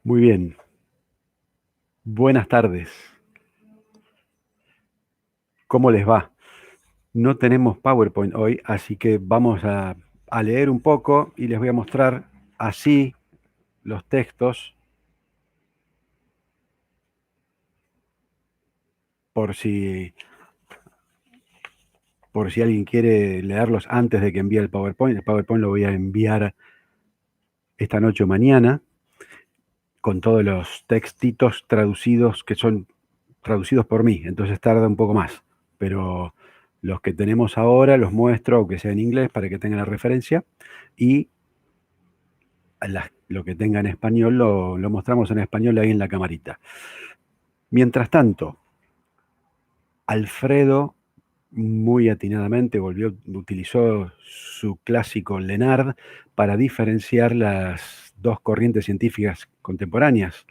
Muy bien, buenas tardes. ¿Cómo les va? No tenemos PowerPoint hoy, así que vamos a leer un poco y les voy a mostrar así los textos por si, por si alguien quiere leerlos antes de que envíe el PowerPoint. El PowerPoint lo voy a enviar esta noche o mañana con todos los textitos traducidos que son traducidos por mí, entonces tarda un poco más, pero los que tenemos ahora los muestro, aunque sea en inglés, para que tengan la referencia, y lo que tenga en español lo mostramos en español ahí en la camarita. Mientras tanto, Alfredo muy atinadamente utilizó su clásico Lenard para diferenciar las dos corrientes científicas contemporáneas.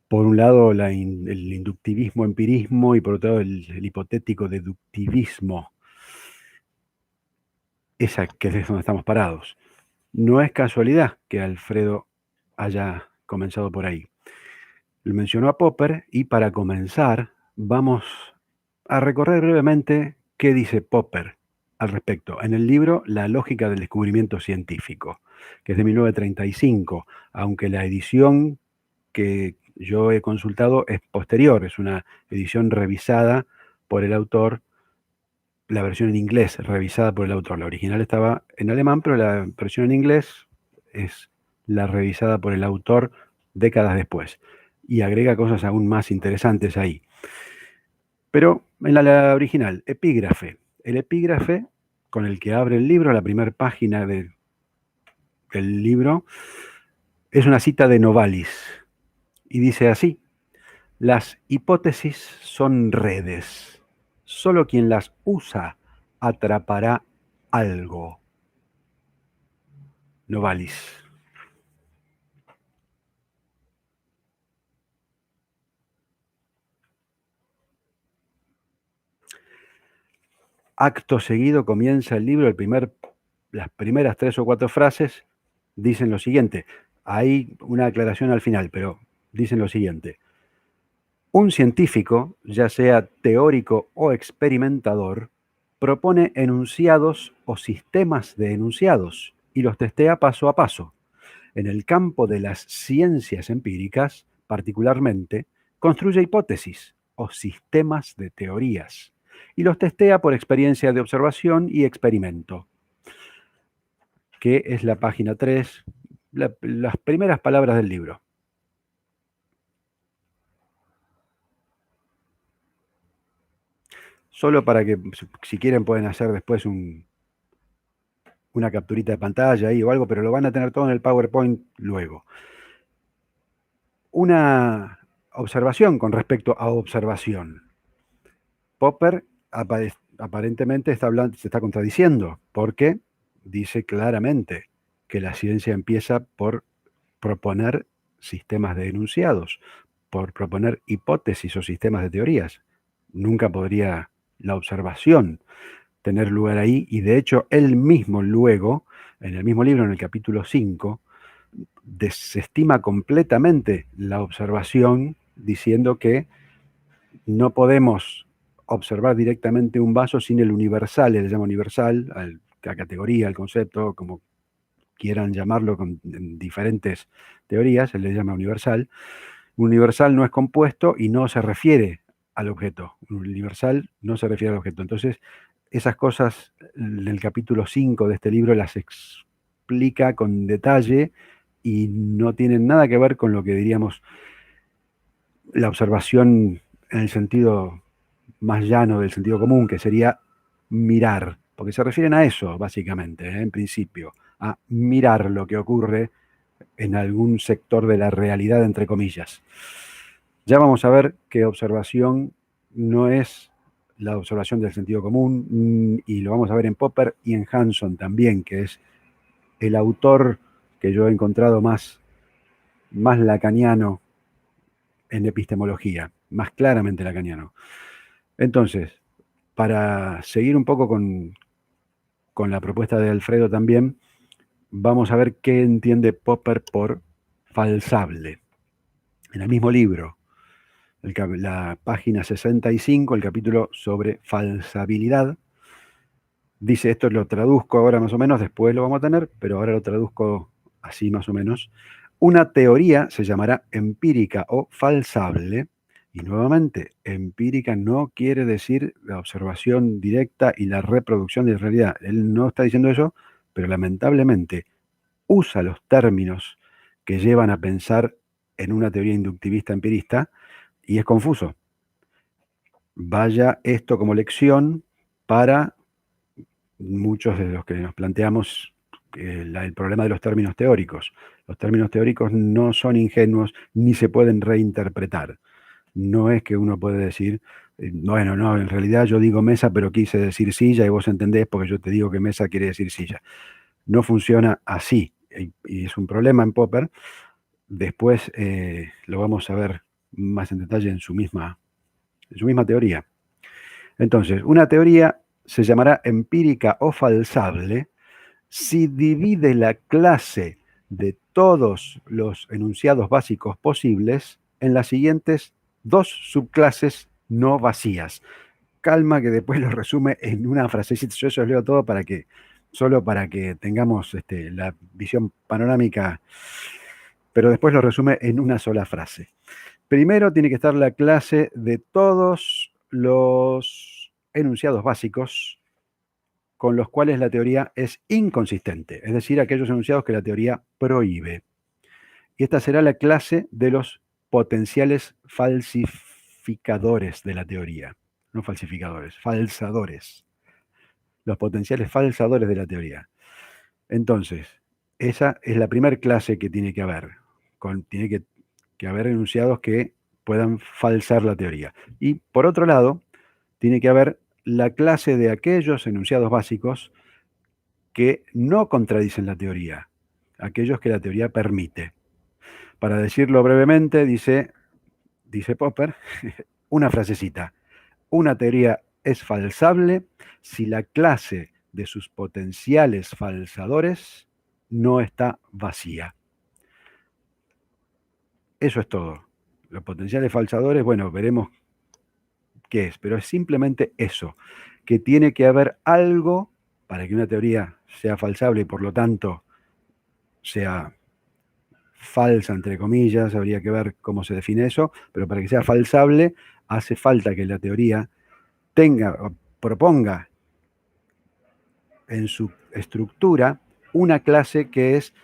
Por un lado, el inductivismo-empirismo y por otro lado, el hipotético deductivismo. Esa que es donde estamos parados. No es casualidad que Alfredo haya comenzado por ahí. Lo mencionó a Popper y para comenzar vamos a recorrer brevemente qué dice Popper al respecto en el libro La lógica del descubrimiento científico, que es de 1935, aunque la edición que yo he consultado es posterior, es una edición revisada por el autor, la versión en inglés revisada por el autor. La original estaba en alemán, pero la versión en inglés es la revisada por el autor décadas después y agrega cosas aún más interesantes ahí. Pero en la original, epígrafe. El epígrafe con el que abre el libro, la primera página del libro, es una cita de Novalis y dice así: las hipótesis son redes. Solo quien las usa atrapará algo. Novalis. Acto seguido comienza el libro, las primeras 3 o 4 frases dicen lo siguiente. Hay una aclaración al final, pero dicen lo siguiente. Un científico, ya sea teórico o experimentador, propone enunciados o sistemas de enunciados y los testea paso a paso. En el campo de las ciencias empíricas, particularmente, construye hipótesis o sistemas de teorías y los testea por experiencia de observación y experimento, que es la página 3, las primeras palabras del libro. Solo para que, si quieren, pueden hacer después una capturita de pantalla ahí o algo, pero lo van a tener todo en el PowerPoint luego. Una observación con respecto a observación. Popper aparentemente se está contradiciendo, porque dice claramente que la ciencia empieza por proponer sistemas de enunciados, por proponer hipótesis o sistemas de teorías. Nunca podría la observación tener lugar ahí, y de hecho él mismo luego, en el mismo libro, en el capítulo 5, desestima completamente la observación, diciendo que no podemos observar directamente un vaso sin el universal, él le llama universal, a la categoría, al concepto, como quieran llamarlo, en diferentes teorías, él le llama universal. Un universal no es compuesto y no se refiere al objeto. Un universal no se refiere al objeto. Entonces, esas cosas en el capítulo 5 de este libro las explica con detalle y no tienen nada que ver con lo que diríamos la observación en el sentido más llano del sentido común, que sería mirar, porque se refieren a eso, básicamente, en principio, a mirar lo que ocurre en algún sector de la realidad, entre comillas. Ya vamos a ver que observación no es la observación del sentido común, y lo vamos a ver en Popper y en Hanson también, que es el autor que yo he encontrado más lacaniano en epistemología, más claramente lacaniano. Entonces, para seguir un poco con la propuesta de Alfredo también, vamos a ver qué entiende Popper por falsable. En el mismo libro, la página 65, el capítulo sobre falsabilidad, dice, esto lo traduzco ahora más o menos, después lo vamos a tener, pero ahora lo traduzco así más o menos. Una teoría se llamará empírica o falsable, y nuevamente, empírica no quiere decir la observación directa y la reproducción de la realidad. Él no está diciendo eso, pero lamentablemente usa los términos que llevan a pensar en una teoría inductivista empirista y es confuso. Vaya esto como lección para muchos de los que nos planteamos el problema de los términos teóricos. Los términos teóricos no son ingenuos ni se pueden reinterpretar. No es que uno puede decir, bueno, no, en realidad yo digo mesa, pero quise decir silla y vos entendés porque yo te digo que mesa quiere decir silla. No funciona así y es un problema en Popper. Después lo vamos a ver más en detalle en su misma teoría. Entonces, una teoría se llamará empírica o falsable si divide la clase de todos los enunciados básicos posibles en las siguientes dos subclases no vacías. Calma que después lo resume en una frasecita. Yo os leo todo solo para que tengamos la visión panorámica, pero después lo resume en una sola frase. Primero tiene que estar la clase de todos los enunciados básicos con los cuales la teoría es inconsistente, es decir, aquellos enunciados que la teoría prohíbe. Y esta será la clase de los potenciales falsificadores de la teoría. No falsificadores, falsadores. Los potenciales falsadores de la teoría. Entonces, esa es la primera clase que tiene que haber. Tiene que haber enunciados que puedan falsar la teoría. Y por otro lado, tiene que haber la clase de aquellos enunciados básicos que no contradicen la teoría, aquellos que la teoría permite. Para decirlo brevemente, dice Popper, una frasecita. Una teoría es falsable si la clase de sus potenciales falsadores no está vacía. Eso es todo. Los potenciales falsadores, bueno, veremos qué es, pero es simplemente eso, que tiene que haber algo para que una teoría sea falsable y por lo tanto sea falsa, entre comillas, habría que ver cómo se define eso, pero para que sea falsable hace falta que la teoría proponga en su estructura una clase que es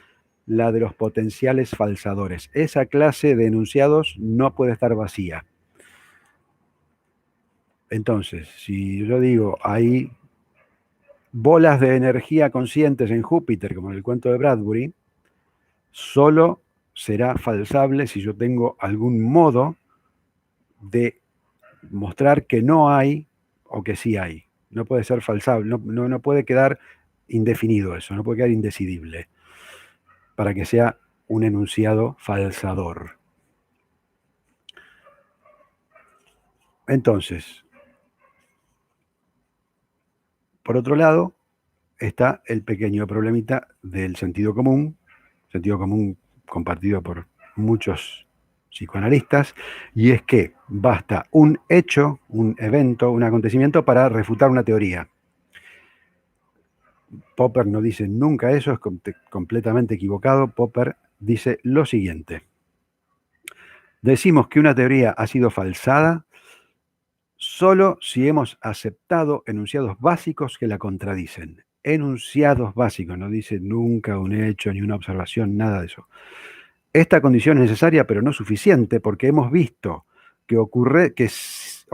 la de los potenciales falsadores. Esa clase de enunciados no puede estar vacía. Entonces, si yo digo, hay bolas de energía conscientes en Júpiter, como en el cuento de Bradbury, solo será falsable si yo tengo algún modo de mostrar que no hay o que sí hay. No puede ser falsable, no puede quedar indefinido eso, no puede quedar indecidible para que sea un enunciado falsador. Entonces, por otro lado, está el pequeño problemita del sentido común compartido por muchos psicoanalistas, y es que basta un hecho, un evento, un acontecimiento para refutar una teoría. Popper no dice nunca eso, es completamente equivocado. Popper dice lo siguiente. Decimos que una teoría ha sido falsada solo si hemos aceptado enunciados básicos que la contradicen. Enunciados básicos, no dice nunca un hecho ni una observación, nada de eso. Esta condición es necesaria, pero no suficiente, porque hemos visto que ocurrencias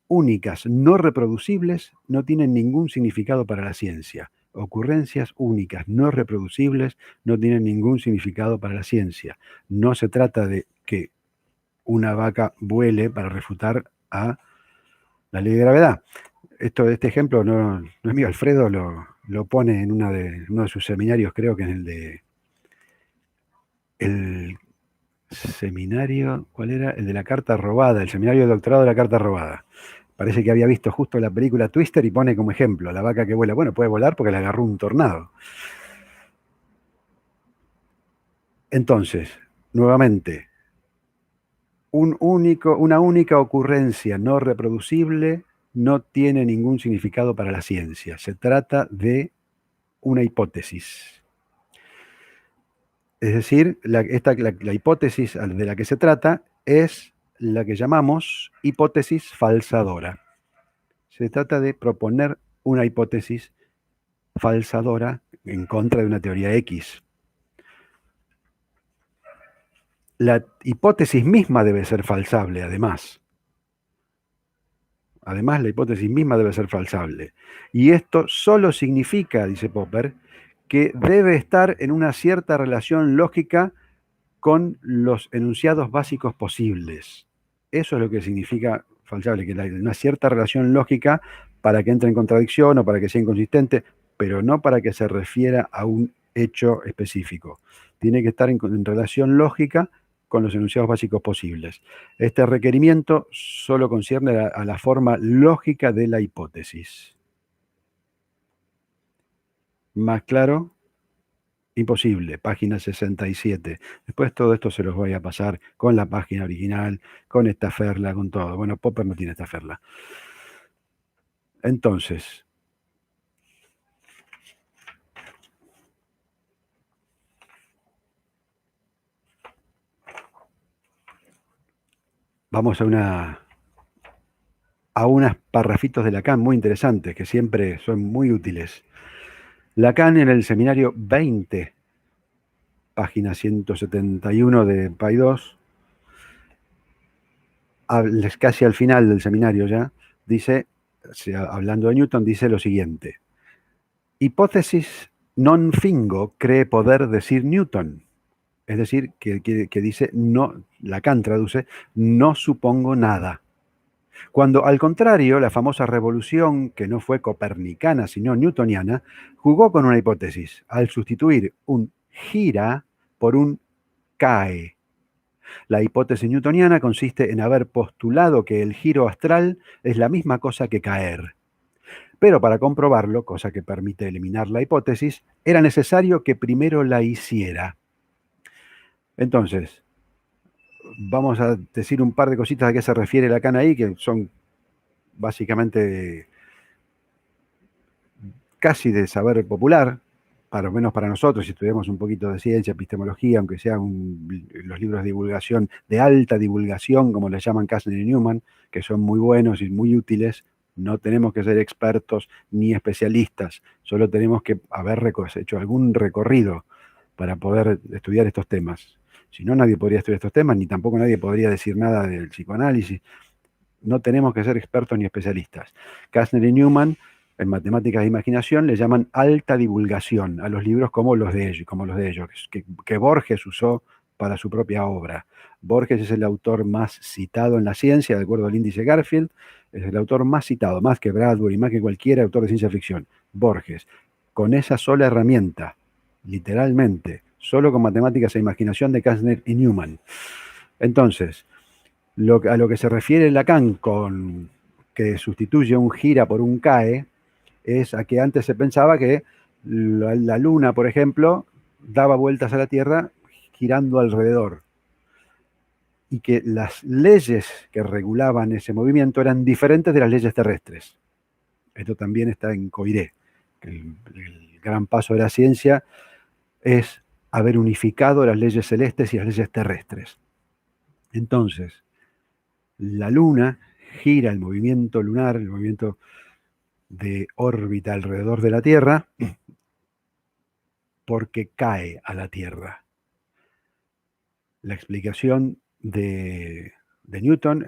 únicas no reproducibles no tienen ningún significado para la ciencia. Ocurrencias únicas no reproducibles no tienen ningún significado para la ciencia. No se trata de que una vaca vuele para refutar a la ley de gravedad. Este ejemplo no es mío, Alfredo lo pone en uno de sus seminarios, creo que en el seminario, ¿cuál era? El de la carta robada, el seminario de doctorado de la carta robada. Parece que había visto justo la película Twister y pone como ejemplo la vaca que vuela. Bueno, puede volar porque la agarró un tornado. Entonces, nuevamente, una única ocurrencia no reproducible no tiene ningún significado para la ciencia. Se trata de una hipótesis. Es decir, la hipótesis de la que se trata es la que llamamos hipótesis falsadora. Se trata de proponer una hipótesis falsadora en contra de una teoría X. La hipótesis misma debe ser falsable, además. Además, la hipótesis misma debe ser falsable. Y esto solo significa, dice Popper, que debe estar en una cierta relación lógica con los enunciados básicos posibles. Eso es lo que significa falsable, que hay una cierta relación lógica para que entre en contradicción o para que sea inconsistente, pero no para que se refiera a un hecho específico. Tiene que estar en relación lógica con los enunciados básicos posibles. Este requerimiento solo concierne a la forma lógica de la hipótesis. ¿Más claro? Imposible, página 67. Después todo esto se los voy a pasar con la página original, con esta ferla, con todo. Bueno, Popper no tiene esta ferla. Entonces, vamos a unos parrafitos de Lacan muy interesantes, que siempre son muy útiles. Lacan en el seminario 20, página 171 de Paidós, casi al final del seminario ya, dice, hablando de Newton, dice lo siguiente. Hipótesis non fingo cree poder decir Newton. Es decir, que dice, no, Lacan traduce, no supongo nada. Cuando al contrario, la famosa revolución, que no fue copernicana, sino newtoniana, jugó con una hipótesis, al sustituir un gira por un cae. La hipótesis newtoniana consiste en haber postulado que el giro astral es la misma cosa que caer. Pero para comprobarlo, cosa que permite eliminar la hipótesis, era necesario que primero la hiciera. Entonces, vamos a decir un par de cositas a qué se refiere Lacan ahí, que son básicamente casi de saber popular, para lo menos para nosotros, si estudiamos un poquito de ciencia, epistemología, aunque sean los libros de divulgación, de alta divulgación, como les llaman Kastner y Newman, que son muy buenos y muy útiles. No tenemos que ser expertos ni especialistas, solo tenemos que haber hecho algún recorrido para poder estudiar estos temas. Si no, nadie podría estudiar estos temas, ni tampoco nadie podría decir nada del psicoanálisis. No tenemos que ser expertos ni especialistas. Kastner y Newman, en matemáticas de imaginación, le llaman alta divulgación a los libros como los de ellos, que Borges usó para su propia obra. Borges es el autor más citado en la ciencia, de acuerdo al índice Garfield, es el autor más citado, más que Bradbury, más que cualquier autor de ciencia ficción. Borges, con esa sola herramienta, literalmente, solo con matemáticas e imaginación de Kastner y Newman. Entonces, a lo que se refiere Lacan con que sustituye un gira por un cae, es a que antes se pensaba que la Luna, por ejemplo, daba vueltas a la Tierra girando alrededor y que las leyes que regulaban ese movimiento eran diferentes de las leyes terrestres. Esto también está en Coiré. El gran paso de la ciencia es haber unificado las leyes celestes y las leyes terrestres. Entonces, la Luna gira, el movimiento lunar, el movimiento de órbita alrededor de la Tierra, porque cae a la Tierra. La explicación de Newton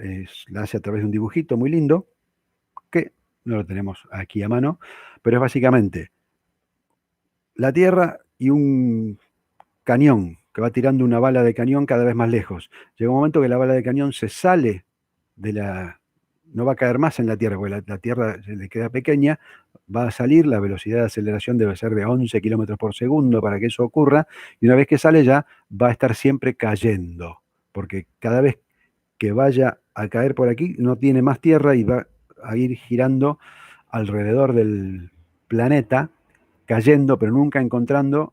la hace a través de un dibujito muy lindo, que no lo tenemos aquí a mano, pero es básicamente la Tierra y un cañón que va tirando una bala de cañón cada vez más lejos. Llega un momento que la bala de cañón se sale de no va a caer más en la Tierra, porque la Tierra se le queda pequeña, va a salir, la velocidad de aceleración debe ser de 11 kilómetros por segundo para que eso ocurra, y una vez que sale ya va a estar siempre cayendo, porque cada vez que vaya a caer por aquí no tiene más Tierra y va a ir girando alrededor del planeta, cayendo, pero nunca encontrando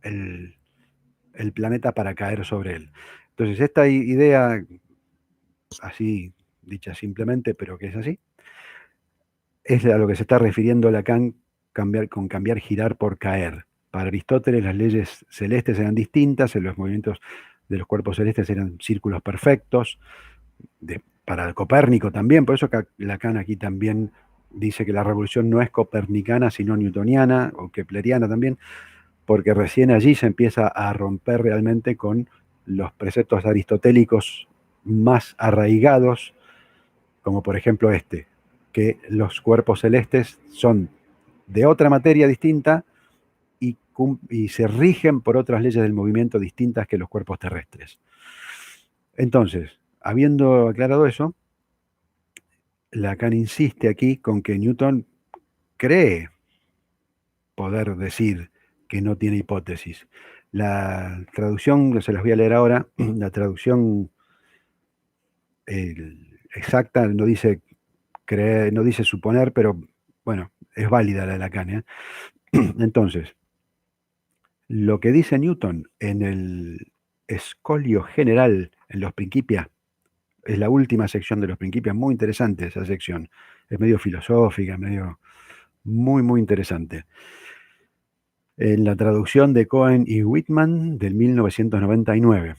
el el planeta para caer sobre él. Entonces, esta idea, así dicha simplemente, pero que es así, es a lo que se está refiriendo Lacan con cambiar, girar por caer. Para Aristóteles las leyes celestes eran distintas, en los movimientos de los cuerpos celestes eran círculos perfectos, para Copérnico también, por eso Lacan aquí también dice que la revolución no es copernicana, sino newtoniana o kepleriana también, porque recién allí se empieza a romper realmente con los preceptos aristotélicos más arraigados, como por ejemplo este, que los cuerpos celestes son de otra materia distinta y se rigen por otras leyes del movimiento distintas que los cuerpos terrestres. Entonces, habiendo aclarado eso, Lacan insiste aquí con que Newton cree poder decir que no tiene hipótesis. La traducción, se las voy a leer ahora, la traducción exacta no dice creer, no dice suponer, pero bueno, es válida la de Lacan, ¿eh? Entonces, lo que dice Newton en el escolio general, en los Principia, es la última sección de los Principia, muy interesante esa sección, es medio filosófica, medio muy interesante. En la traducción de Cohen y Whitman del 1999,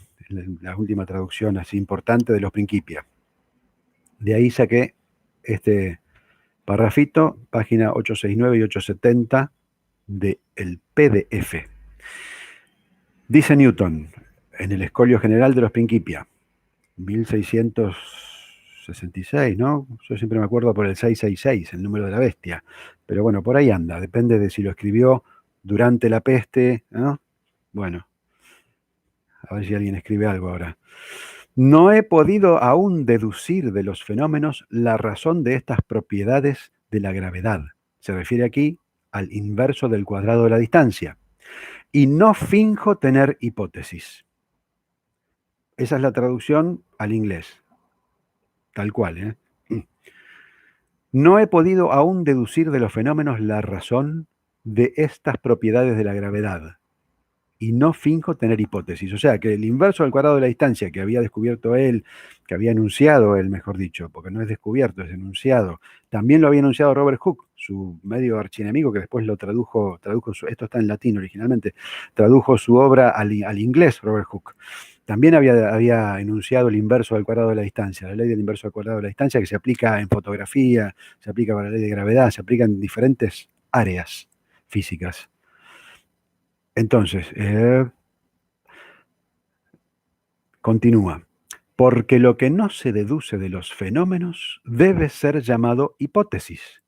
la última traducción así importante de los Principia. De ahí saqué este parrafito, página 869 y 870 del PDF. Dice Newton, en el escolio general de los Principia, 1666, ¿no? Yo siempre me acuerdo por el 666, el número de la bestia, pero bueno, por ahí anda, depende de si lo escribió durante la peste, ¿no? Bueno, a ver si alguien escribe algo ahora. No he podido aún deducir de los fenómenos la razón de estas propiedades de la gravedad. Se refiere aquí al inverso del cuadrado de la distancia. Y no finjo tener hipótesis. Esa es la traducción al inglés. Tal cual, ¿eh? No he podido aún deducir de los fenómenos la razón de estas propiedades de la gravedad. Y no finjo tener hipótesis. O sea, que el inverso del cuadrado de la distancia que había descubierto él, que había enunciado él, mejor dicho, porque no es descubierto, es enunciado, también lo había enunciado Robert Hooke, su medio archienemigo, que después lo tradujo esto está en latín originalmente, tradujo su obra al inglés, Robert Hooke. También había enunciado el inverso del cuadrado de la distancia, la ley del inverso del cuadrado de la distancia, que se aplica en fotografía, se aplica para la ley de gravedad, se aplica en diferentes áreas físicas. Entonces, continúa. Porque lo que no se deduce de los fenómenos debe ser llamado hipótesis.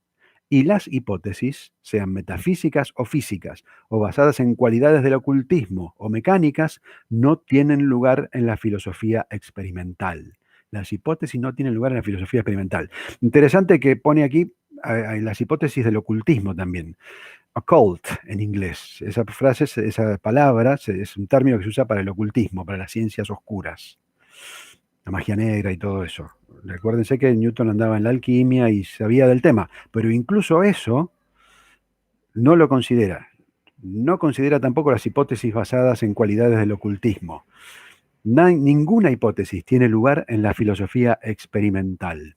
Y las hipótesis, sean metafísicas o físicas, o basadas en cualidades del ocultismo o mecánicas, no tienen lugar en la filosofía experimental. Las hipótesis no tienen lugar en la filosofía experimental. Interesante que pone aquí las hipótesis del ocultismo también. Occult en inglés. Esa frase, esa palabra es un término que se usa para el ocultismo, para las ciencias oscuras, la magia negra y todo eso. Recuérdense que Newton andaba en la alquimia y sabía del tema, pero incluso eso no lo considera. No considera tampoco las hipótesis basadas en cualidades del ocultismo. Ninguna hipótesis tiene lugar en la filosofía experimental.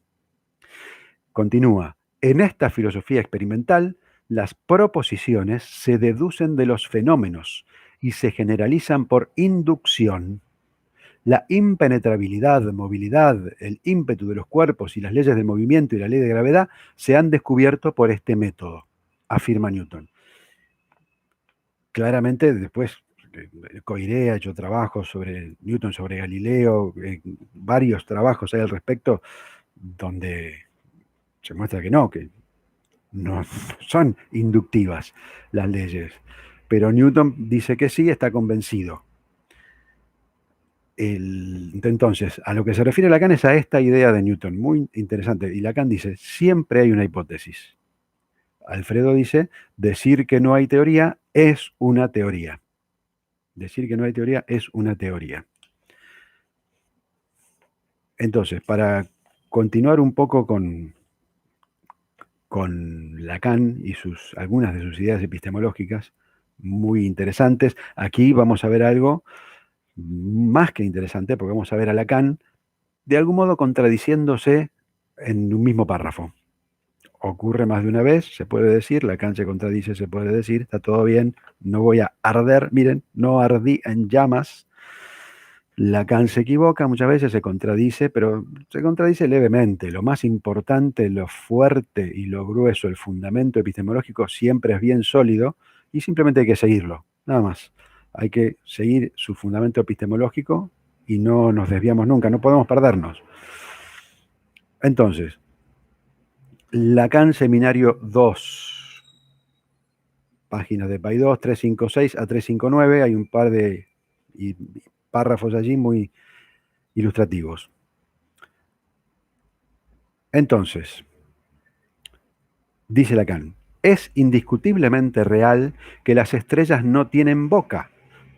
Continúa. En esta filosofía experimental, las proposiciones se deducen de los fenómenos y se generalizan por inducción. La impenetrabilidad, movilidad, el ímpetu de los cuerpos y las leyes del movimiento y la ley de gravedad se han descubierto por este método, afirma Newton. Claramente, después, Coiré ha hecho trabajos sobre Newton, sobre Galileo, varios trabajos hay al respecto, donde se muestra que no son inductivas las leyes. Pero Newton dice que sí, está convencido. Entonces, a lo que se refiere Lacan es a esta idea de Newton, muy interesante. Y Lacan dice, siempre hay una hipótesis. Alfredo dice, decir que no hay teoría es una teoría. Decir que no hay teoría es una teoría. Entonces, para continuar un poco con Lacan y algunas de sus ideas epistemológicas, muy interesantes. Aquí vamos a ver algo más que interesante, porque vamos a ver a Lacan de algún modo contradiciéndose en un mismo párrafo. Ocurre más de una vez, se puede decir, Lacan se contradice, se puede decir, está todo bien, no voy a arder, miren, no ardí en llamas. Lacan se equivoca muchas veces, se contradice, pero se contradice levemente. Lo más importante, lo fuerte y lo grueso, el fundamento epistemológico siempre es bien sólido y simplemente hay que seguirlo, nada más. Hay que seguir su fundamento epistemológico y no nos desviamos nunca, no podemos perdernos. Entonces, Lacan Seminario 2, páginas de Paidós, 356 a 359, hay un par de párrafos allí muy ilustrativos. Entonces, dice Lacan, es indiscutiblemente real que las estrellas no tienen boca,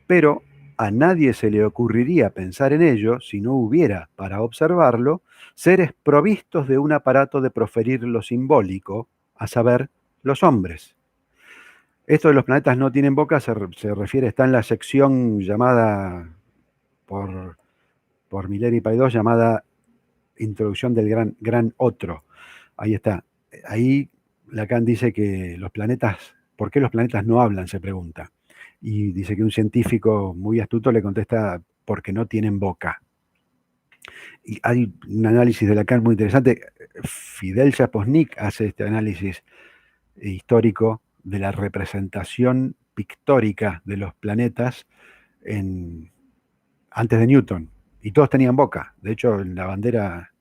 pero a nadie se le ocurriría pensar en ello si no hubiera, para observarlo, seres provistos de un aparato de proferir lo simbólico, a saber, los hombres. Esto de los planetas no tienen boca se refiere, está en la sección llamada por Miller y Paidós, llamada Introducción del Gran Otro. Ahí está. Ahí Lacan dice que los planetas, ¿por qué los planetas no hablan? Se pregunta. Y dice que un científico muy astuto le contesta, porque no tienen boca. Y hay un análisis de Lacan muy interesante. Fidel Shaposnik hace este análisis histórico de la representación pictórica de los planetas antes de Newton. Y todos tenían boca. De hecho, en la bandera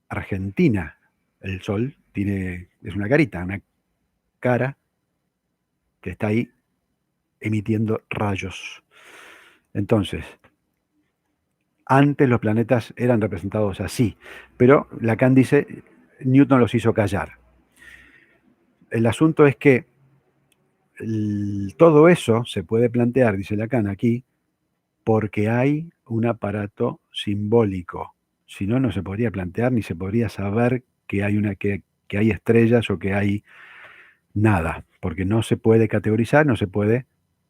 argentina, el sol es una carita, una cara que está ahí emitiendo rayos. Entonces, antes los planetas eran representados así, pero Lacan dice, Newton los hizo callar. El asunto es que todo eso se puede plantear, dice Lacan aquí, porque hay un aparato simbólico. Si no, no se podría plantear ni se podría saber que hay estrellas o que hay nada, porque no se puede categorizar, no se puede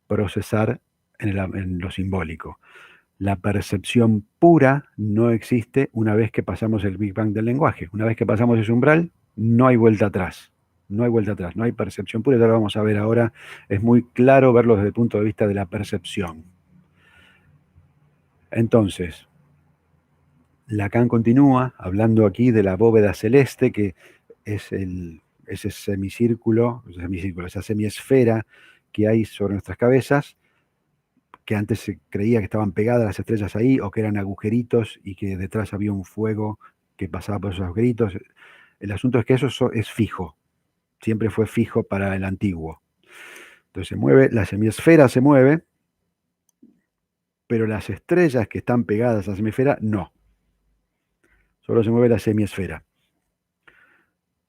procesar en lo simbólico. La percepción pura no existe una vez que pasamos el Big Bang del lenguaje. Una vez que pasamos ese umbral, no hay vuelta atrás. No hay vuelta atrás, no hay percepción pura. Ya lo vamos a ver ahora. Es muy claro verlo desde el punto de vista de la percepción. Entonces, Lacan continúa hablando aquí de la bóveda celeste, que es ese semicírculo, esa semiesfera que hay sobre nuestras cabezas, que antes se creía que estaban pegadas las estrellas ahí o que eran agujeritos y que detrás había un fuego que pasaba por esos agujeritos. El asunto es que eso es fijo, siempre fue fijo para el antiguo. Entonces se mueve, la semiesfera se mueve, pero las estrellas que están pegadas a la semiesfera no. Solo se mueve la semiesfera.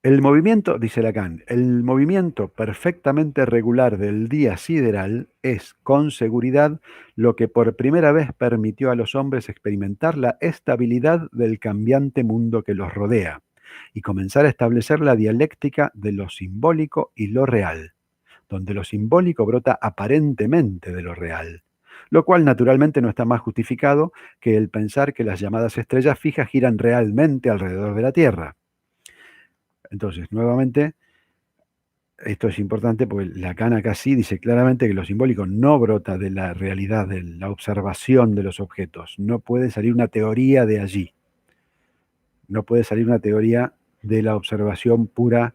El movimiento, dice Lacan, el movimiento perfectamente regular del día sideral es, con seguridad, lo que por primera vez permitió a los hombres experimentar la estabilidad del cambiante mundo que los rodea y comenzar a establecer la dialéctica de lo simbólico y lo real, donde lo simbólico brota aparentemente de lo real, lo cual naturalmente no está más justificado que el pensar que las llamadas estrellas fijas giran realmente alrededor de la Tierra. Entonces, nuevamente, esto es importante porque Lacan acá sí dice claramente que lo simbólico no brota de la realidad, de la observación de los objetos. No puede salir una teoría de allí. No puede salir una teoría de la observación pura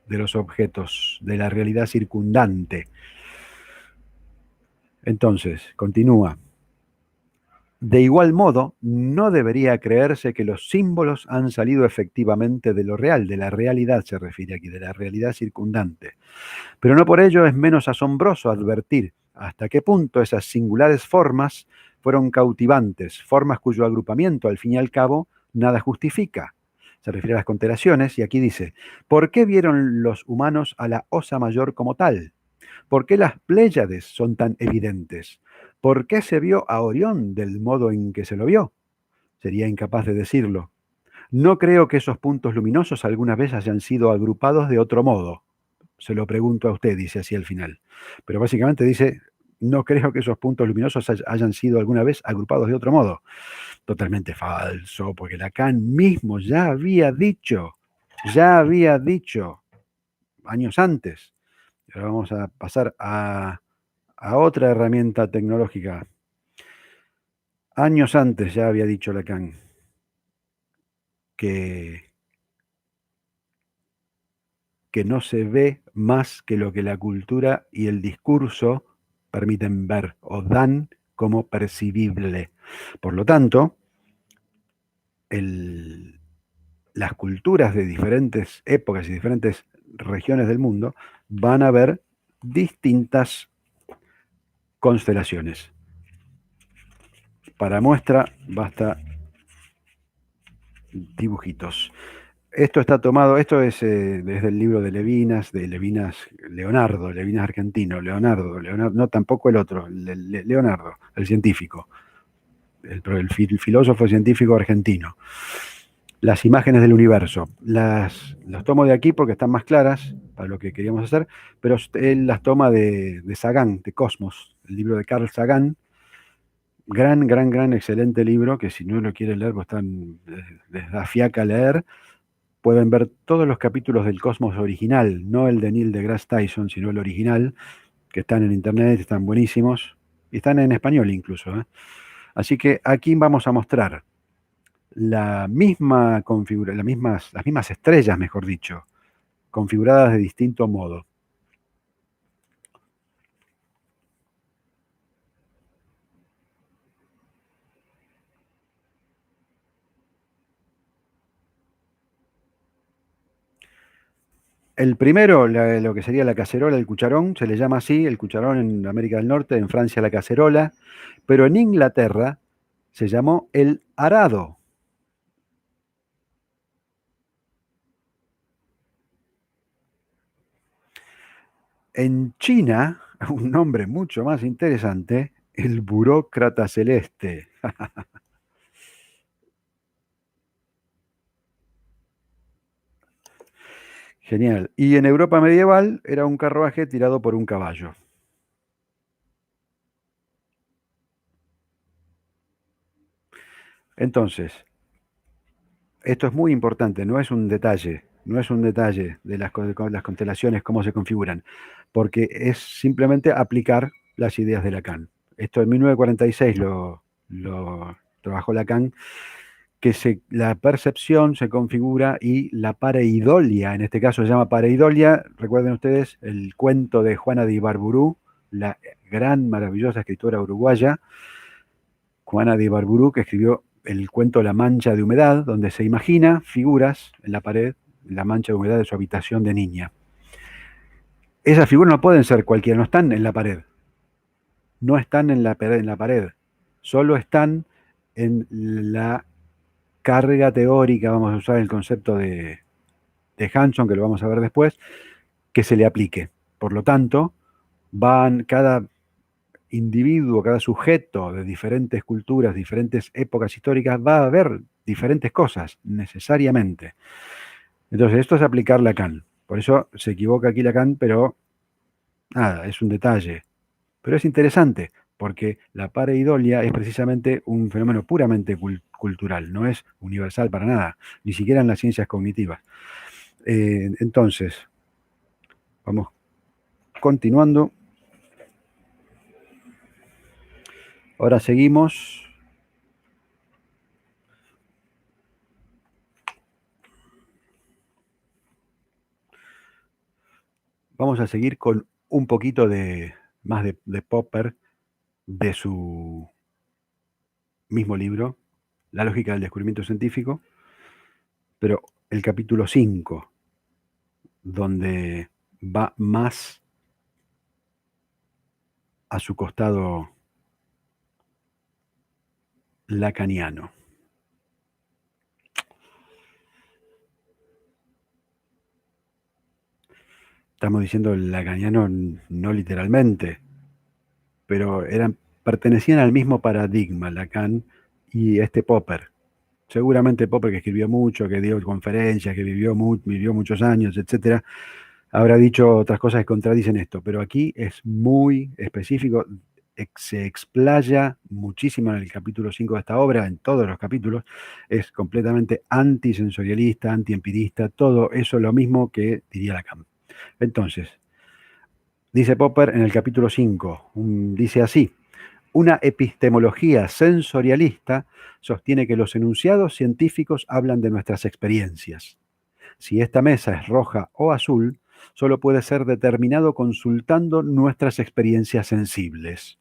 de los objetos, de la realidad circundante. Entonces, continúa. De igual modo, no debería creerse que los símbolos han salido efectivamente de lo real, de la realidad se refiere aquí, de la realidad circundante. Pero no por ello es menos asombroso advertir hasta qué punto esas singulares formas fueron cautivantes, formas cuyo agrupamiento, al fin y al cabo, nada justifica. Se refiere a las constelaciones y aquí dice, ¿por qué vieron los humanos a la Osa Mayor como tal? ¿Por qué las Pléyades son tan evidentes? ¿Por qué se vio a Orión del modo en que se lo vio? Sería incapaz de decirlo. No creo que esos puntos luminosos alguna vez hayan sido agrupados de otro modo. Se lo pregunto a usted, dice así al final. Pero básicamente dice, no creo que esos puntos luminosos hayan sido alguna vez agrupados de otro modo. Totalmente falso, porque Lacan mismo ya había dicho años antes. Ahora vamos a pasar a otra herramienta tecnológica. Años antes ya había dicho Lacan que no se ve más que lo que la cultura y el discurso permiten ver o dan como percibible. Por lo tanto, las culturas de diferentes épocas y diferentes regiones del mundo van a ver distintas constelaciones. Para muestra, basta dibujitos. Esto está tomado, esto es desde el libro de Levinas Levinas argentino, Leonardo, no tampoco el otro, Leonardo, el científico, el filósofo científico argentino. Las imágenes del universo. Las tomo de aquí porque están más claras para lo que queríamos hacer, pero él las toma de Sagan, de Cosmos, el libro de Carl Sagan. Gran, excelente libro que si no lo quieren leer, pues les da fiaca leer. Pueden ver todos los capítulos del Cosmos original, no el de Neil deGrasse Tyson, sino el original, que están en internet, están buenísimos, y están en español incluso. Así que aquí vamos a mostrar la misma configuración, las mismas estrellas, mejor dicho, configuradas de distinto modo. El primero, lo que sería la cacerola, el cucharón, se le llama así, el cucharón en América del Norte, en Francia la cacerola, pero en Inglaterra se llamó el arado. En China, un nombre mucho más interesante, el burócrata celeste. Genial. Y en Europa medieval era un carruaje tirado por un caballo. Entonces, esto es muy importante, no es un detalle, no es un detalle de las constelaciones, cómo se configuran, porque es simplemente aplicar las ideas de Lacan. Esto en 1946 lo trabajó Lacan, que la percepción se configura y la pareidolia, en este caso se llama pareidolia, recuerden ustedes el cuento de Juana de Ibarburu, la gran, maravillosa escritora uruguaya, Juana de Ibarburu, que escribió el cuento La mancha de humedad, donde se imagina figuras en la pared, la mancha de humedad de su habitación de niña. Esas figuras no pueden ser cualquiera, no están en la pared, no están en la pared, solo están en la carga teórica, vamos a usar el concepto de Hanson, que lo vamos a ver después, que se le aplique. Por lo tanto, cada individuo, cada sujeto de diferentes culturas, diferentes épocas históricas, va a ver diferentes cosas, necesariamente. Entonces, esto es aplicar Lacan. Por eso se equivoca aquí Lacan, pero nada, es un detalle. Pero es interesante, porque la pareidolia es precisamente un fenómeno puramente cultural, no es universal para nada, ni siquiera en las ciencias cognitivas. Entonces, vamos continuando. Ahora seguimos. Vamos a seguir con un poquito más de Popper, de su mismo libro, La lógica del descubrimiento científico, pero el capítulo 5, donde va más a su costado lacaniano. Estamos diciendo lacaniano no literalmente, pero pertenecían al mismo paradigma, Lacan y este Popper. Seguramente Popper, que escribió mucho, que dio conferencias, que vivió muchos años, etc., Habrá dicho otras cosas que contradicen esto, pero aquí es muy específico, se explaya muchísimo en el capítulo 5 de esta obra, en todos los capítulos, es completamente antisensorialista, antiempirista, todo eso lo mismo que diría Lacan. Entonces, dice Popper en el capítulo 5, dice así: una epistemología sensorialista sostiene que los enunciados científicos hablan de nuestras experiencias. Si esta mesa es roja o azul, solo puede ser determinado consultando nuestras experiencias sensibles.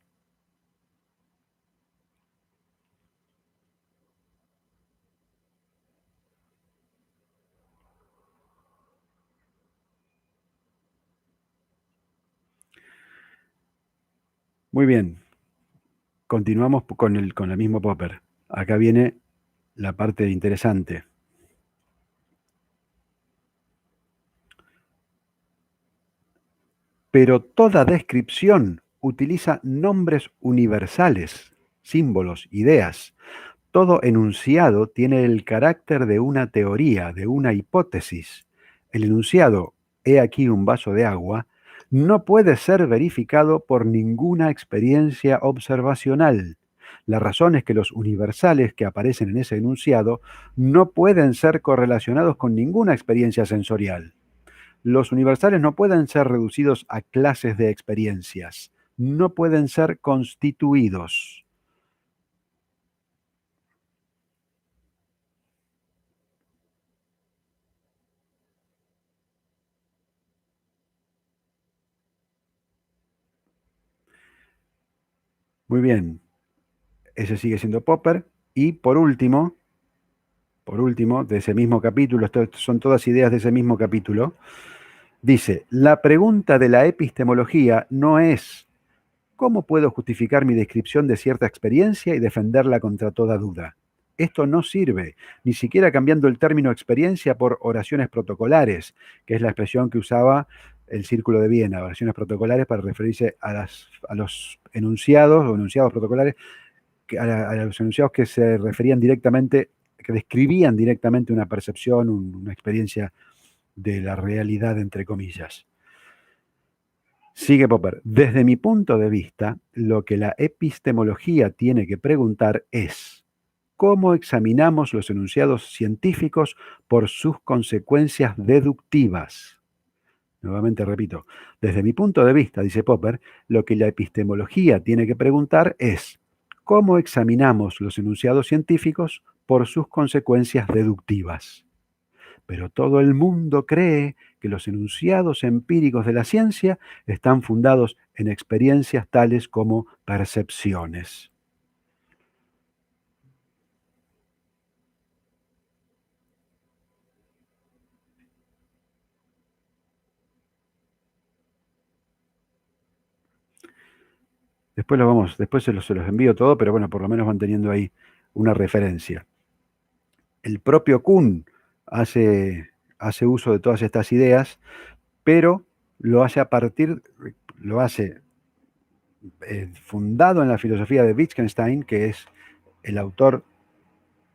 Muy bien, continuamos con el mismo Popper. Acá viene la parte interesante. Pero toda descripción utiliza nombres universales, símbolos, ideas. Todo enunciado tiene el carácter de una teoría, de una hipótesis. El enunciado, he aquí un vaso de agua, no puede ser verificado por ninguna experiencia observacional. La razón es que los universales que aparecen en ese enunciado no pueden ser correlacionados con ninguna experiencia sensorial. Los universales no pueden ser reducidos a clases de experiencias, no pueden ser constituidos. Muy bien, ese sigue siendo Popper. Y por último, de ese mismo capítulo, son todas ideas de ese mismo capítulo, dice: la pregunta de la epistemología no es ¿cómo puedo justificar mi descripción de cierta experiencia y defenderla contra toda duda? Esto no sirve, ni siquiera cambiando el término experiencia por oraciones protocolares, que es la expresión que usaba el Círculo de Viena, oraciones protocolares para referirse a los enunciados o enunciados protocolares, a los enunciados que se referían directamente, que describían directamente una percepción, una experiencia de la realidad, entre comillas. Sigue Popper: desde mi punto de vista, lo que la epistemología tiene que preguntar es ¿cómo examinamos los enunciados científicos por sus consecuencias deductivas? Nuevamente repito, desde mi punto de vista, dice Popper, lo que la epistemología tiene que preguntar es ¿cómo examinamos los enunciados científicos por sus consecuencias deductivas? Pero todo el mundo cree que los enunciados empíricos de la ciencia están fundados en experiencias tales como percepciones. Después se los envío todo, pero bueno, por lo menos van teniendo ahí una referencia. El propio Kuhn hace uso de todas estas ideas, pero lo hace fundado en la filosofía de Wittgenstein, que es el autor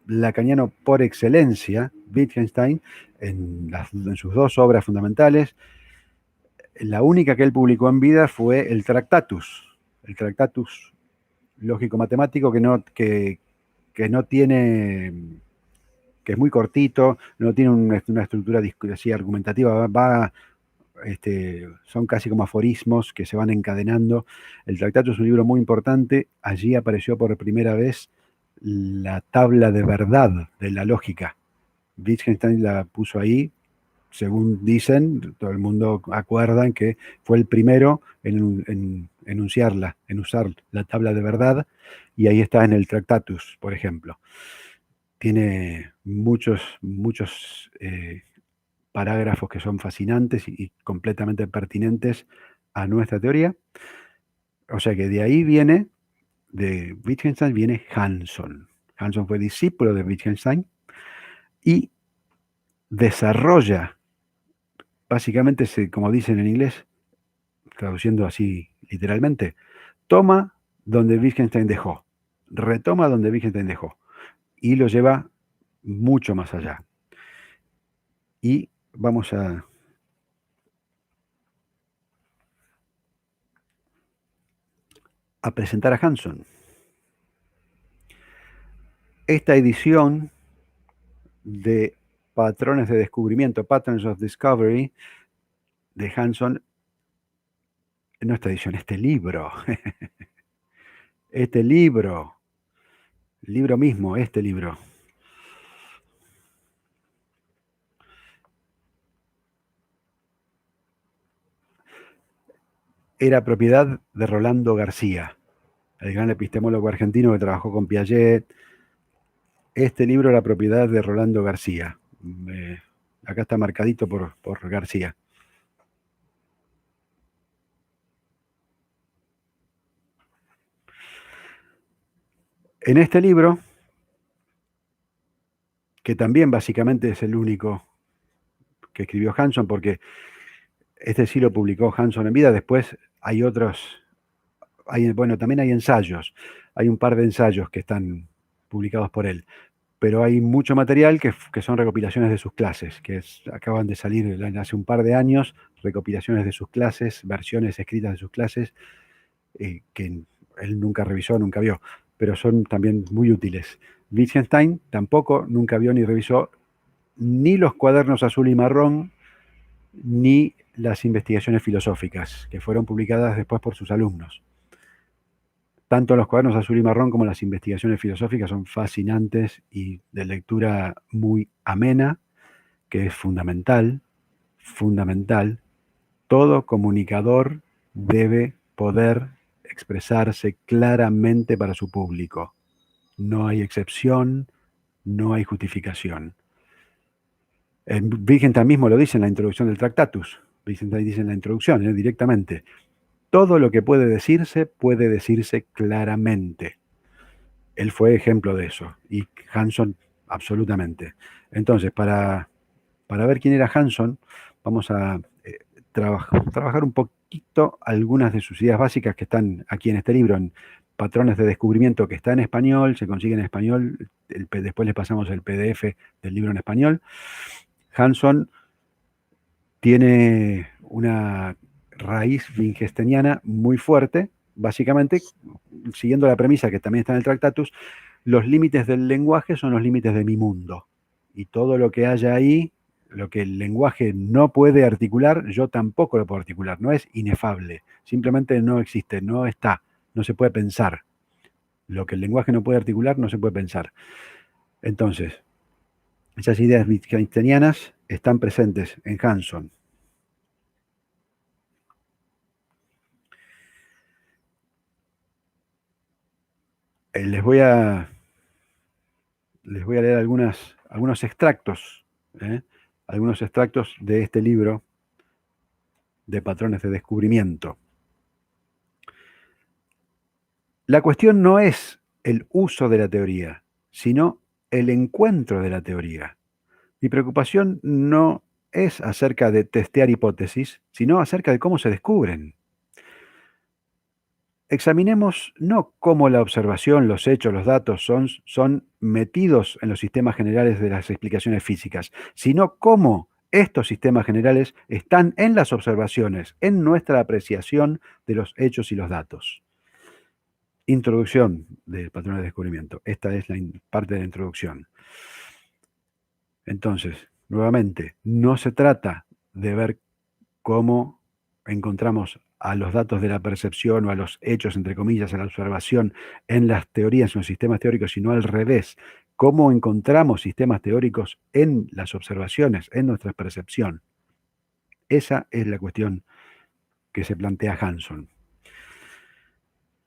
lacaniano por excelencia, Wittgenstein, en sus dos obras fundamentales. La única que él publicó en vida fue el Tractatus lógico-matemático, que no tiene, que es muy cortito, no tiene una estructura así argumentativa, son casi como aforismos que se van encadenando. El Tractatus es un libro muy importante. Allí apareció por primera vez la tabla de verdad de la lógica. Wittgenstein la puso ahí, según dicen, todo el mundo acuerda en que fue el primero en enunciarla, en usar la tabla de verdad, y ahí está en el Tractatus, por ejemplo. Tiene muchos parágrafos que son fascinantes y completamente pertinentes a nuestra teoría. O sea que de ahí viene, de Wittgenstein viene Hanson. Hanson fue discípulo de Wittgenstein y desarrolla, básicamente, como dicen en inglés, traduciendo así literalmente, toma donde Wittgenstein dejó, retoma donde Wittgenstein dejó y lo lleva mucho más allá. Y vamos a a presentar a Hanson. Esta edición de Patrones de Descubrimiento, Patterns of Discovery, de Hanson, no esta edición, este libro, este libro, el libro mismo, este libro. Era propiedad de Rolando García, el gran epistemólogo argentino que trabajó con Piaget. Este libro era propiedad de Rolando García. Acá está marcadito por García. En este libro, que también básicamente es el único que escribió Hanson, porque este sí lo publicó Hanson en vida, después hay otros, bueno, también hay ensayos, hay un par de ensayos que están publicados por él, pero hay mucho material que son recopilaciones de sus clases, acaban de salir hace un par de años, recopilaciones de sus clases, versiones escritas de sus clases, que él nunca revisó, nunca vio, pero son también muy útiles. Wittgenstein tampoco nunca vio ni revisó ni los cuadernos azul y marrón, ni las investigaciones filosóficas, que fueron publicadas después por sus alumnos. Tanto los cuadernos azul y marrón como las investigaciones filosóficas son fascinantes y de lectura muy amena, que es fundamental, fundamental. Todo comunicador debe poder expresarse claramente para su público. No hay excepción, no hay justificación. Wittgenstein mismo lo dice en la introducción del Tractatus. Wittgenstein dice en la introducción, directamente, todo lo que puede decirse claramente. Él fue ejemplo de eso, y Hanson absolutamente. Entonces, para ver quién era Hanson, vamos a trabajar un poquito algunas de sus ideas básicas que están aquí en este libro, en Patrones de Descubrimiento, que está en español, se consigue en español, después les pasamos el PDF del libro en español. Hanson tiene una raíz wittgensteiniana muy fuerte, básicamente, siguiendo la premisa que también está en el Tractatus, los límites del lenguaje son los límites de mi mundo. Y todo lo que haya ahí, lo que el lenguaje no puede articular, yo tampoco lo puedo articular. No es inefable, simplemente no existe, no está, no se puede pensar. Lo que el lenguaje no puede articular, no se puede pensar. Entonces, esas ideas wittgensteinianas están presentes en Hanson. Les voy a leer algunos extractos, algunos extractos de este libro de Patrones de Descubrimiento. La cuestión no es el uso de la teoría, sino el encuentro de la teoría. Mi preocupación no es acerca de testear hipótesis, sino acerca de cómo se descubren. Examinemos no cómo la observación, los hechos, los datos son metidos en los sistemas generales de las explicaciones físicas, sino cómo estos sistemas generales están en las observaciones, en nuestra apreciación de los hechos y los datos. Introducción del patrón de descubrimiento. Esta es la parte de la introducción. Entonces, nuevamente, no se trata de ver cómo encontramos a los datos de la percepción o a los hechos, entre comillas, a la observación en las teorías, en los sistemas teóricos, sino al revés. Cómo encontramos sistemas teóricos en las observaciones, en nuestra percepción. Esa es la cuestión que se plantea Hanson.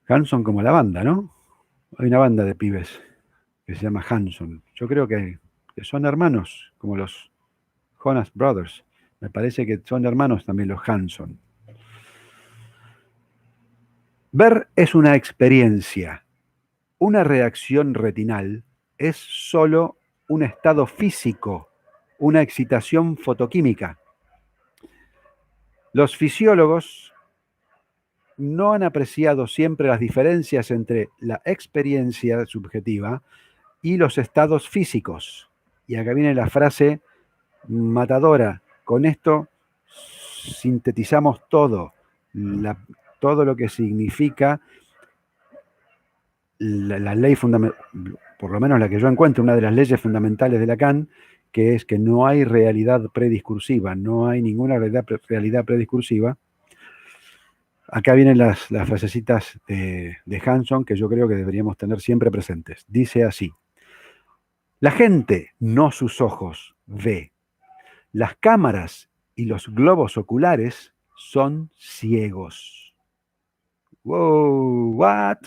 Hanson como la banda, ¿no? Hay una banda de pibes que se llama Hanson. Yo creo que son hermanos, como los Jonas Brothers. Me parece que son hermanos también los Hanson. Ver es una experiencia. Una reacción retinal es solo un estado físico, una excitación fotoquímica. Los fisiólogos no han apreciado siempre las diferencias entre la experiencia subjetiva y los estados físicos. Y acá viene la frase matadora. Con esto sintetizamos todo lo que significa la ley fundamental, por lo menos la que yo encuentro, una de las leyes fundamentales de Lacan, que es que no hay realidad prediscursiva, no hay ninguna realidad prediscursiva. Acá vienen las frasecitas de Hanson que yo creo que deberíamos tener siempre presentes. Dice así: la gente, no sus ojos, ve. Las cámaras y los globos oculares son ciegos. Wow, what?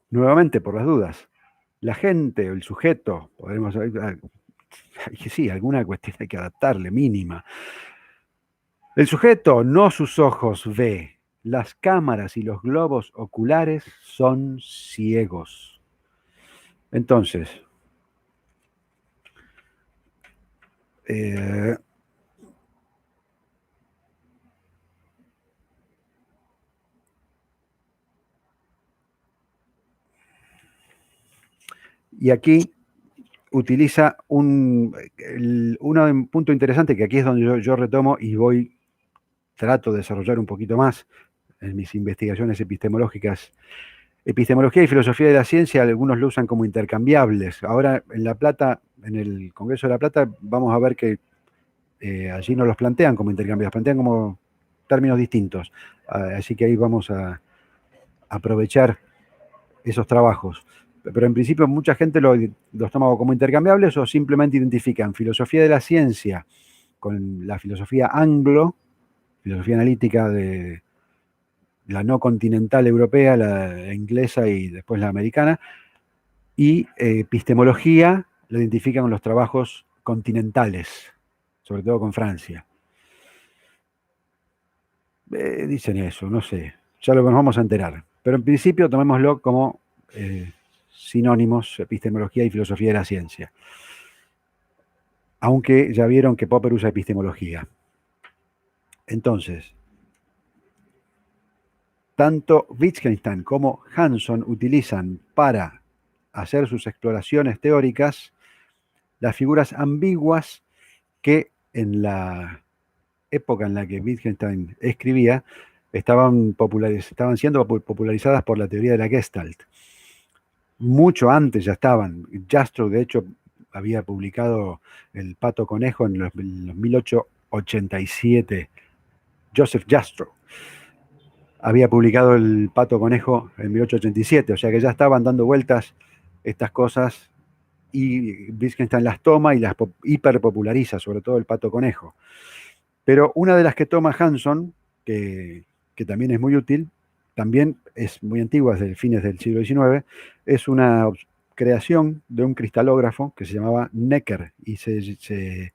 Nuevamente, por las dudas, la gente o el sujeto, podemos, sí, alguna cuestión hay que adaptarle, mínima. El sujeto, no sus ojos, ve. Las cámaras y los globos oculares son ciegos. Entonces, eh, y aquí utiliza un punto interesante que aquí es donde yo retomo y trato de desarrollar un poquito más en mis investigaciones epistemológicas. Epistemología y filosofía de la ciencia, algunos lo usan como intercambiables. Ahora en La Plata, en el Congreso de La Plata, vamos a ver que allí no los plantean como intercambiables, plantean como términos distintos. Así que ahí vamos a aprovechar esos trabajos. Pero en principio mucha gente los toma como intercambiables o simplemente identifican filosofía de la ciencia con la filosofía anglo, filosofía analítica de la no continental europea, la inglesa y después la americana, y epistemología lo identifican con los trabajos continentales, sobre todo con Francia. Dicen eso, no sé, ya lo que nos vamos a enterar. Pero en principio tomémoslo como sinónimos, epistemología y filosofía de la ciencia. Aunque ya vieron que Popper usa epistemología. Entonces, tanto Wittgenstein como Hanson utilizan para hacer sus exploraciones teóricas las figuras ambiguas que en la época en la que Wittgenstein escribía estaban siendo popularizadas por la teoría de la Gestalt. Mucho antes ya estaban. Jastrow, de hecho, había publicado El Pato Conejo en los 1887. Joseph Jastrow había publicado El Pato Conejo en 1887, o sea que ya estaban dando vueltas estas cosas y Wittgenstein las toma y las hiperpopulariza, sobre todo El Pato Conejo. Pero una de las que toma Hanson, que también es muy útil, también es muy antigua, desde fines del siglo XIX, es una creación de un cristalógrafo que se llamaba Necker y se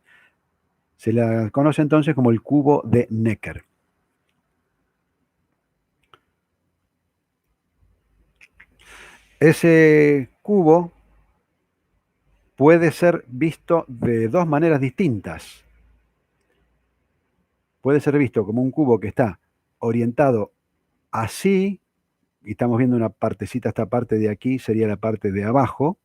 la conoce entonces como el cubo de Necker. Ese cubo puede ser visto de dos maneras distintas. Puede ser visto como un cubo que está orientado así, y estamos viendo una partecita, esta parte de aquí sería la parte de abajo,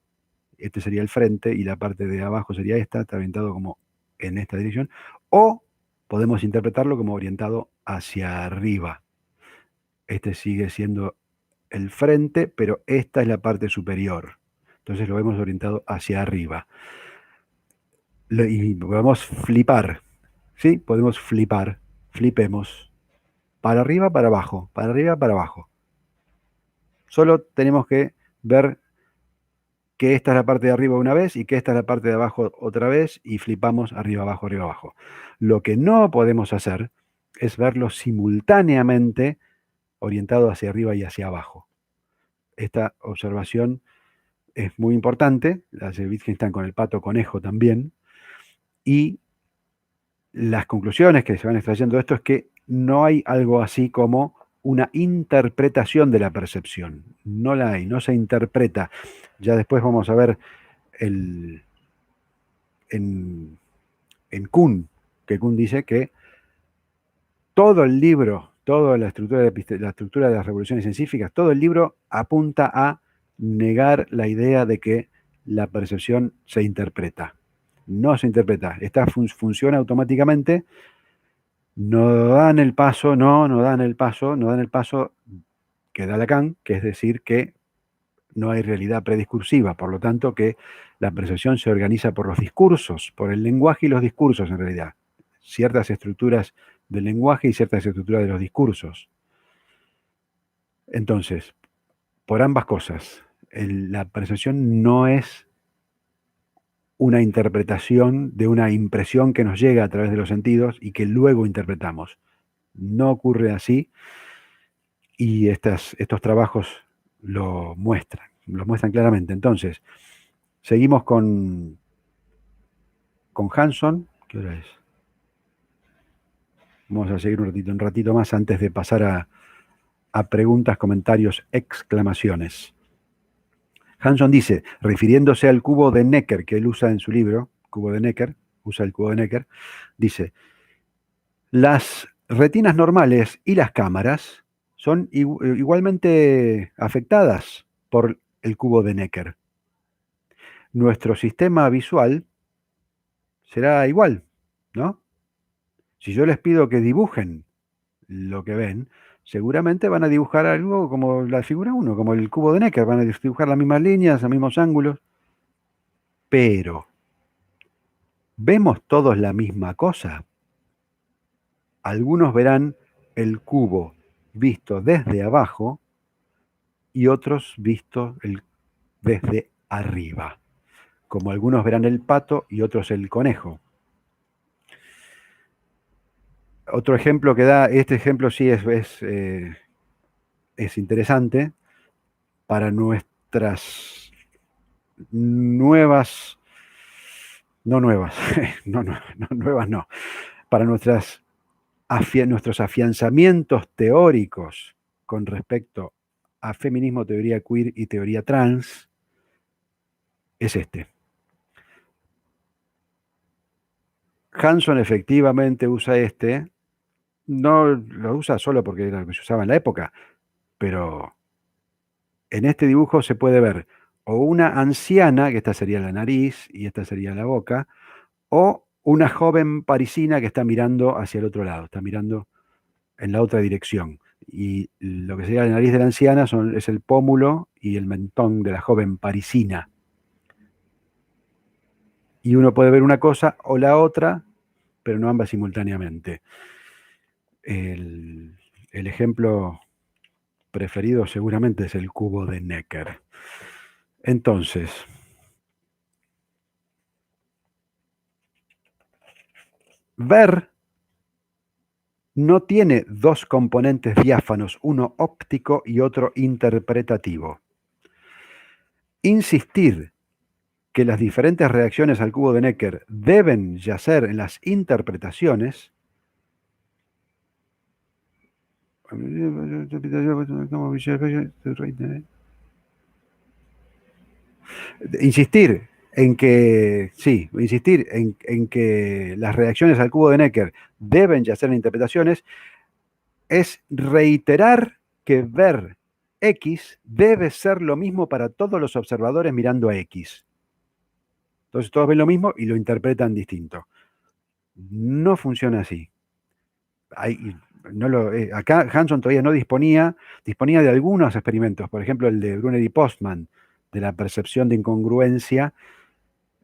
este sería el frente y la parte de abajo sería esta, está orientado como en esta dirección, o podemos interpretarlo como orientado hacia arriba. Este sigue siendo el frente, pero esta es la parte superior. Entonces lo vemos orientado hacia arriba. Y podemos flipar, ¿sí? Podemos flipar, flipemos, para arriba, para abajo, para arriba, para abajo. Solo tenemos que ver que esta es la parte de arriba una vez y que esta es la parte de abajo otra vez y flipamos arriba, abajo, arriba, abajo. Lo que no podemos hacer es verlo simultáneamente orientado hacia arriba y hacia abajo. Esta observación es muy importante, la hace Wittgenstein con el pato conejo también, y las conclusiones que se van extrayendo de esto es que no hay algo así como una interpretación de la percepción. No la hay, no se interpreta. Ya después vamos a ver en, en Kuhn, que Kuhn dice que todo el libro toda la estructura de las revoluciones científicas, todo el libro apunta a negar la idea de que la percepción se interpreta. No se interpreta, funciona automáticamente, no dan el paso, no dan el paso que da Lacan, que es decir que no hay realidad prediscursiva, por lo tanto que la percepción se organiza por los discursos, por el lenguaje y los discursos en realidad. Ciertas estructuras del lenguaje y ciertas estructuras de los discursos. Entonces, por ambas cosas, la percepción no es una interpretación de una impresión que nos llega a través de los sentidos y que luego interpretamos. No ocurre así y estos trabajos lo muestran claramente. Entonces, seguimos con Hanson. ¿Qué hora es? Vamos a seguir un ratito más antes de pasar a preguntas, comentarios, exclamaciones. Hanson dice, refiriéndose al cubo de Necker que él usa en su libro, usa el cubo de Necker, dice, las retinas normales y las cámaras son igualmente afectadas por el cubo de Necker. Nuestro sistema visual será igual, ¿no? Si yo les pido que dibujen lo que ven, seguramente van a dibujar algo como la figura 1, como el cubo de Necker, van a dibujar las mismas líneas, los mismos ángulos, pero ¿vemos todos la misma cosa? Algunos verán el cubo visto desde abajo y otros visto desde arriba, como algunos verán el pato y otros el conejo. Otro ejemplo que da, este ejemplo sí es interesante para nuestras nuevas, no nuevas, no, nuevas no, para nuestros afianzamientos teóricos con respecto a feminismo, teoría queer y teoría trans, es este. Hanson efectivamente usa no lo usa solo porque era lo que se usaba en la época, pero en este dibujo se puede ver o una anciana, que esta sería la nariz y esta sería la boca, o una joven parisina que está mirando hacia el otro lado, está mirando en la otra dirección. Y lo que sería la nariz de la anciana es el pómulo y el mentón de la joven parisina. Y uno puede ver una cosa o la otra, pero no ambas simultáneamente. El ejemplo preferido seguramente es el cubo de Necker. Entonces, ver no tiene dos componentes diáfanos, uno óptico y otro interpretativo. Insistir que las diferentes reacciones al cubo de Necker deben yacer en las interpretaciones, insistir en que las reacciones al cubo de Necker deben yacer en interpretaciones, es reiterar que ver X debe ser lo mismo para todos los observadores mirando a X. Entonces todos ven lo mismo y lo interpretan distinto. No funciona así. Acá Hanson todavía no disponía de algunos experimentos, por ejemplo el de Brunner y Postman, de la percepción de incongruencia.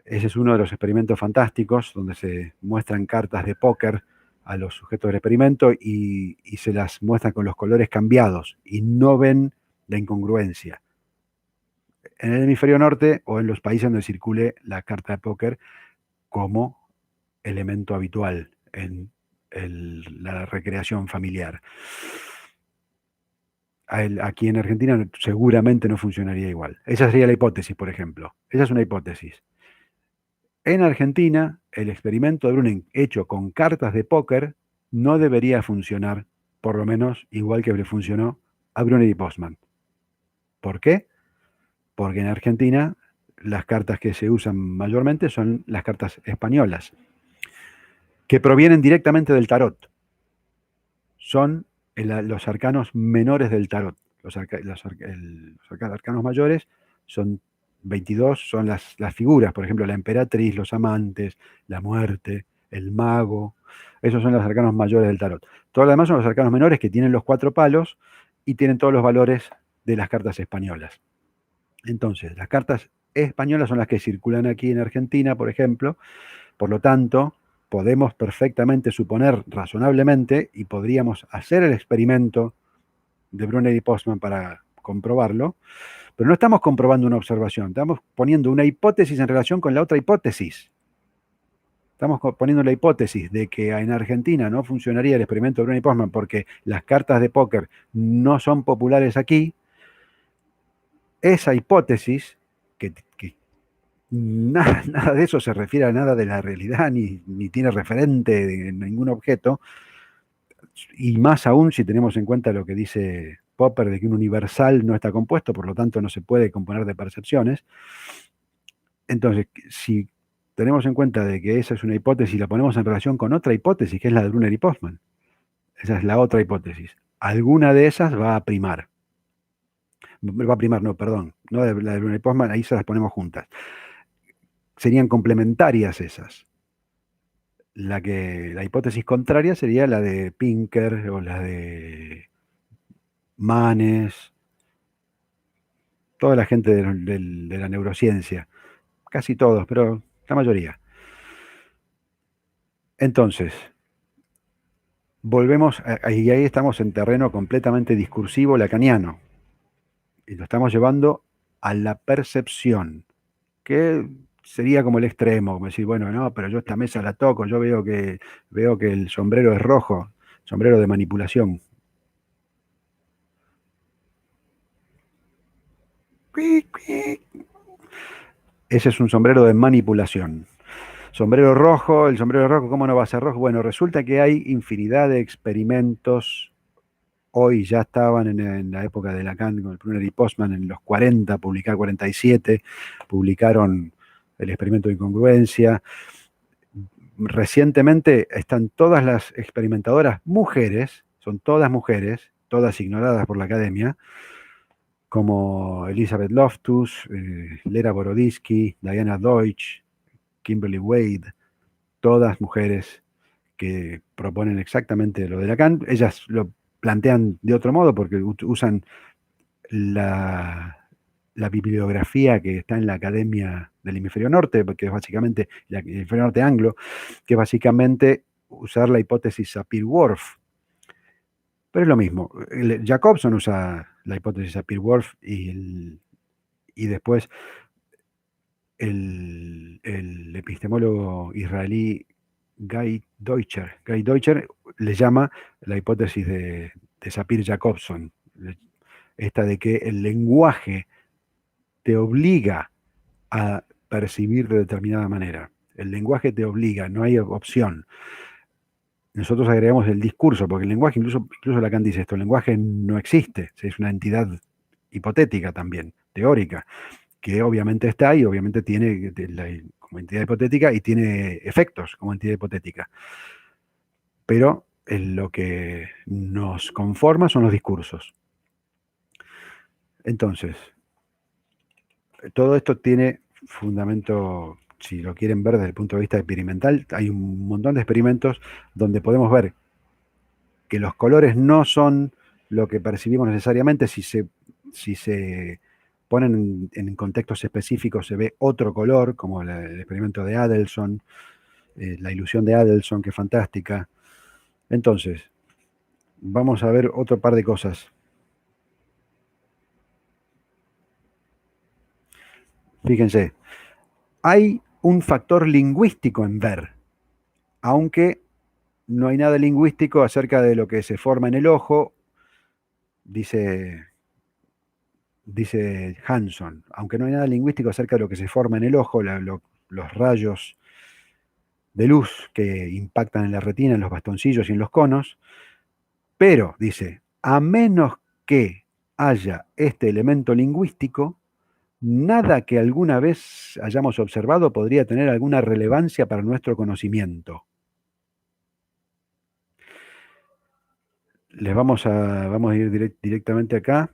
Ese es uno de los experimentos fantásticos, donde se muestran cartas de póker a los sujetos del experimento y se las muestran con los colores cambiados y no ven la incongruencia. En el hemisferio norte o en los países donde circule la carta de póker como elemento habitual en la recreación familiar. Aquí en Argentina seguramente no funcionaría igual. Esa sería la hipótesis, por ejemplo. Esa es una hipótesis. En Argentina, el experimento de Brunner hecho con cartas de póker no debería funcionar, por lo menos igual que le funcionó a Brunner y Postman. ¿Por qué? Porque en Argentina las cartas que se usan mayormente son las cartas españolas, que provienen directamente del tarot. Son los arcanos menores del tarot. Los arcanos mayores son 22, son las figuras, por ejemplo, la emperatriz, los amantes, la muerte, el mago. Esos son los arcanos mayores del tarot. Todo lo demás son los arcanos menores que tienen los 4 palos y tienen todos los valores de las cartas españolas. Entonces, las cartas españolas son las que circulan aquí en Argentina, por ejemplo. Por lo tanto, podemos perfectamente suponer razonablemente, y podríamos hacer el experimento de Brunner y Postman para comprobarlo, pero no estamos comprobando una observación, estamos poniendo una hipótesis en relación con la otra hipótesis. Estamos poniendo la hipótesis de que en Argentina no funcionaría el experimento de Brunner y Postman porque las cartas de póker no son populares aquí. Esa hipótesis, que nada de eso se refiere a nada de la realidad, ni tiene referente de ningún objeto, y más aún si tenemos en cuenta lo que dice Popper de que un universal no está compuesto, por lo tanto no se puede componer de percepciones. Entonces, si tenemos en cuenta de que esa es una hipótesis y la ponemos en relación con otra hipótesis, que es la de Brunner y Postman, esa es la otra hipótesis, alguna de esas va a primar. Va a primar, no, perdón, no la de Brunner y Postman, ahí se las ponemos juntas. Serían complementarias esas. La hipótesis contraria sería la de Pinker o la de Manes, toda la gente de la neurociencia, casi todos, pero la mayoría. Entonces, volvemos, y ahí estamos en terreno completamente discursivo lacaniano, y lo estamos llevando a la percepción, que sería como el extremo, como decir, bueno, no, pero yo esta mesa la toco, yo veo que el sombrero es rojo, sombrero de manipulación. Ese es un sombrero de manipulación. Sombrero rojo, el sombrero rojo, ¿cómo no va a ser rojo? Bueno, resulta que hay infinidad de experimentos. Hoy ya estaban en la época de Lacan con el Brunner y Postman, en los 40, 47, publicaron el experimento de incongruencia. Recientemente están todas las experimentadoras mujeres, son todas mujeres, todas ignoradas por la academia, como Elizabeth Loftus, Lera Boroditsky, Diana Deutsch, Kimberly Wade, todas mujeres que proponen exactamente lo de Lacan. Ellas lo plantean de otro modo porque usan la bibliografía que está en la Academia del Hemisferio Norte, que es básicamente el Hemisferio Norte anglo, que es básicamente usar la hipótesis Sapir-Whorf. Pero es lo mismo. Jacobson usa la hipótesis Sapir-Whorf y después el epistemólogo israelí Guy Deutscher le llama la hipótesis de Sapir-Jacobson, esta de que el lenguaje te obliga a percibir de determinada manera. El lenguaje te obliga, no hay opción. Nosotros agregamos el discurso, porque el lenguaje, incluso Lacan dice esto, el lenguaje no existe, es una entidad hipotética también, teórica, que obviamente está y obviamente tiene como entidad hipotética y tiene efectos como entidad hipotética. Pero lo que nos conforma son los discursos. Entonces, todo esto tiene fundamento, si lo quieren ver desde el punto de vista experimental. Hay un montón de experimentos donde podemos ver que los colores no son lo que percibimos necesariamente. Si se ponen en contextos específicos se ve otro color, como el experimento de Adelson, la ilusión de Adelson, que es fantástica. Entonces, vamos a ver otro par de cosas. Fíjense, hay un factor lingüístico en ver, aunque no hay nada lingüístico acerca de lo que se forma en el ojo, dice Hanson, aunque no hay nada lingüístico acerca de lo que se forma en el ojo, los rayos de luz que impactan en la retina, en los bastoncillos y en los conos, pero, dice, a menos que haya este elemento lingüístico, nada que alguna vez hayamos observado podría tener alguna relevancia para nuestro conocimiento. vamos a ir directamente acá.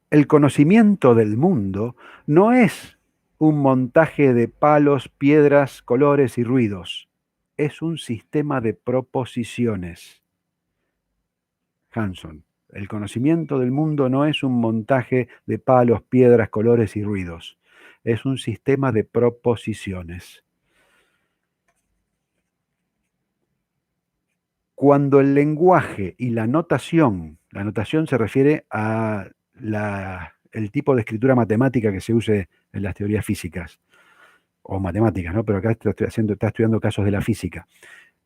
El conocimiento del mundo no es un montaje de palos, piedras, colores y ruidos. Es un sistema de proposiciones. Hanson. El conocimiento del mundo no es un montaje de palos, piedras, colores y ruidos. Es un sistema de proposiciones. Cuando el lenguaje y la notación se refiere a el tipo de escritura matemática que se use en las teorías físicas, o matemáticas, ¿no? Pero acá está estudiando casos de la física,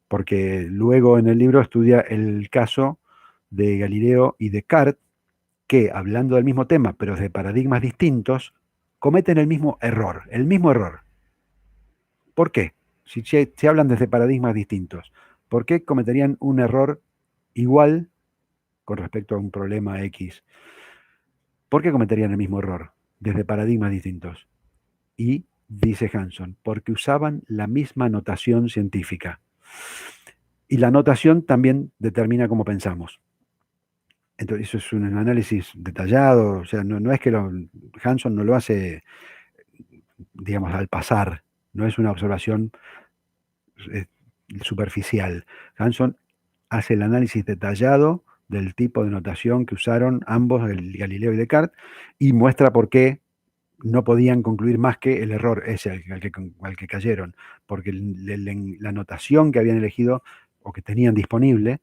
porque luego en el libro estudia el caso de Galileo y Descartes, que hablando del mismo tema, pero de paradigmas distintos, cometen el mismo error, el mismo error. ¿Por qué? Si hablan desde paradigmas distintos, ¿por qué cometerían un error igual con respecto a un problema X? ¿Por qué cometerían el mismo error desde paradigmas distintos? Y dice Hanson, porque usaban la misma notación científica. Y la notación también determina cómo pensamos. Entonces, eso es un análisis detallado, o sea, no es que Hanson no lo hace, digamos, al pasar, no es una observación eh, superficial. Hanson hace el análisis detallado del tipo de notación que usaron ambos, Galileo y Descartes, y muestra por qué no podían concluir más que el error ese al que cayeron, porque la notación que habían elegido o que tenían disponible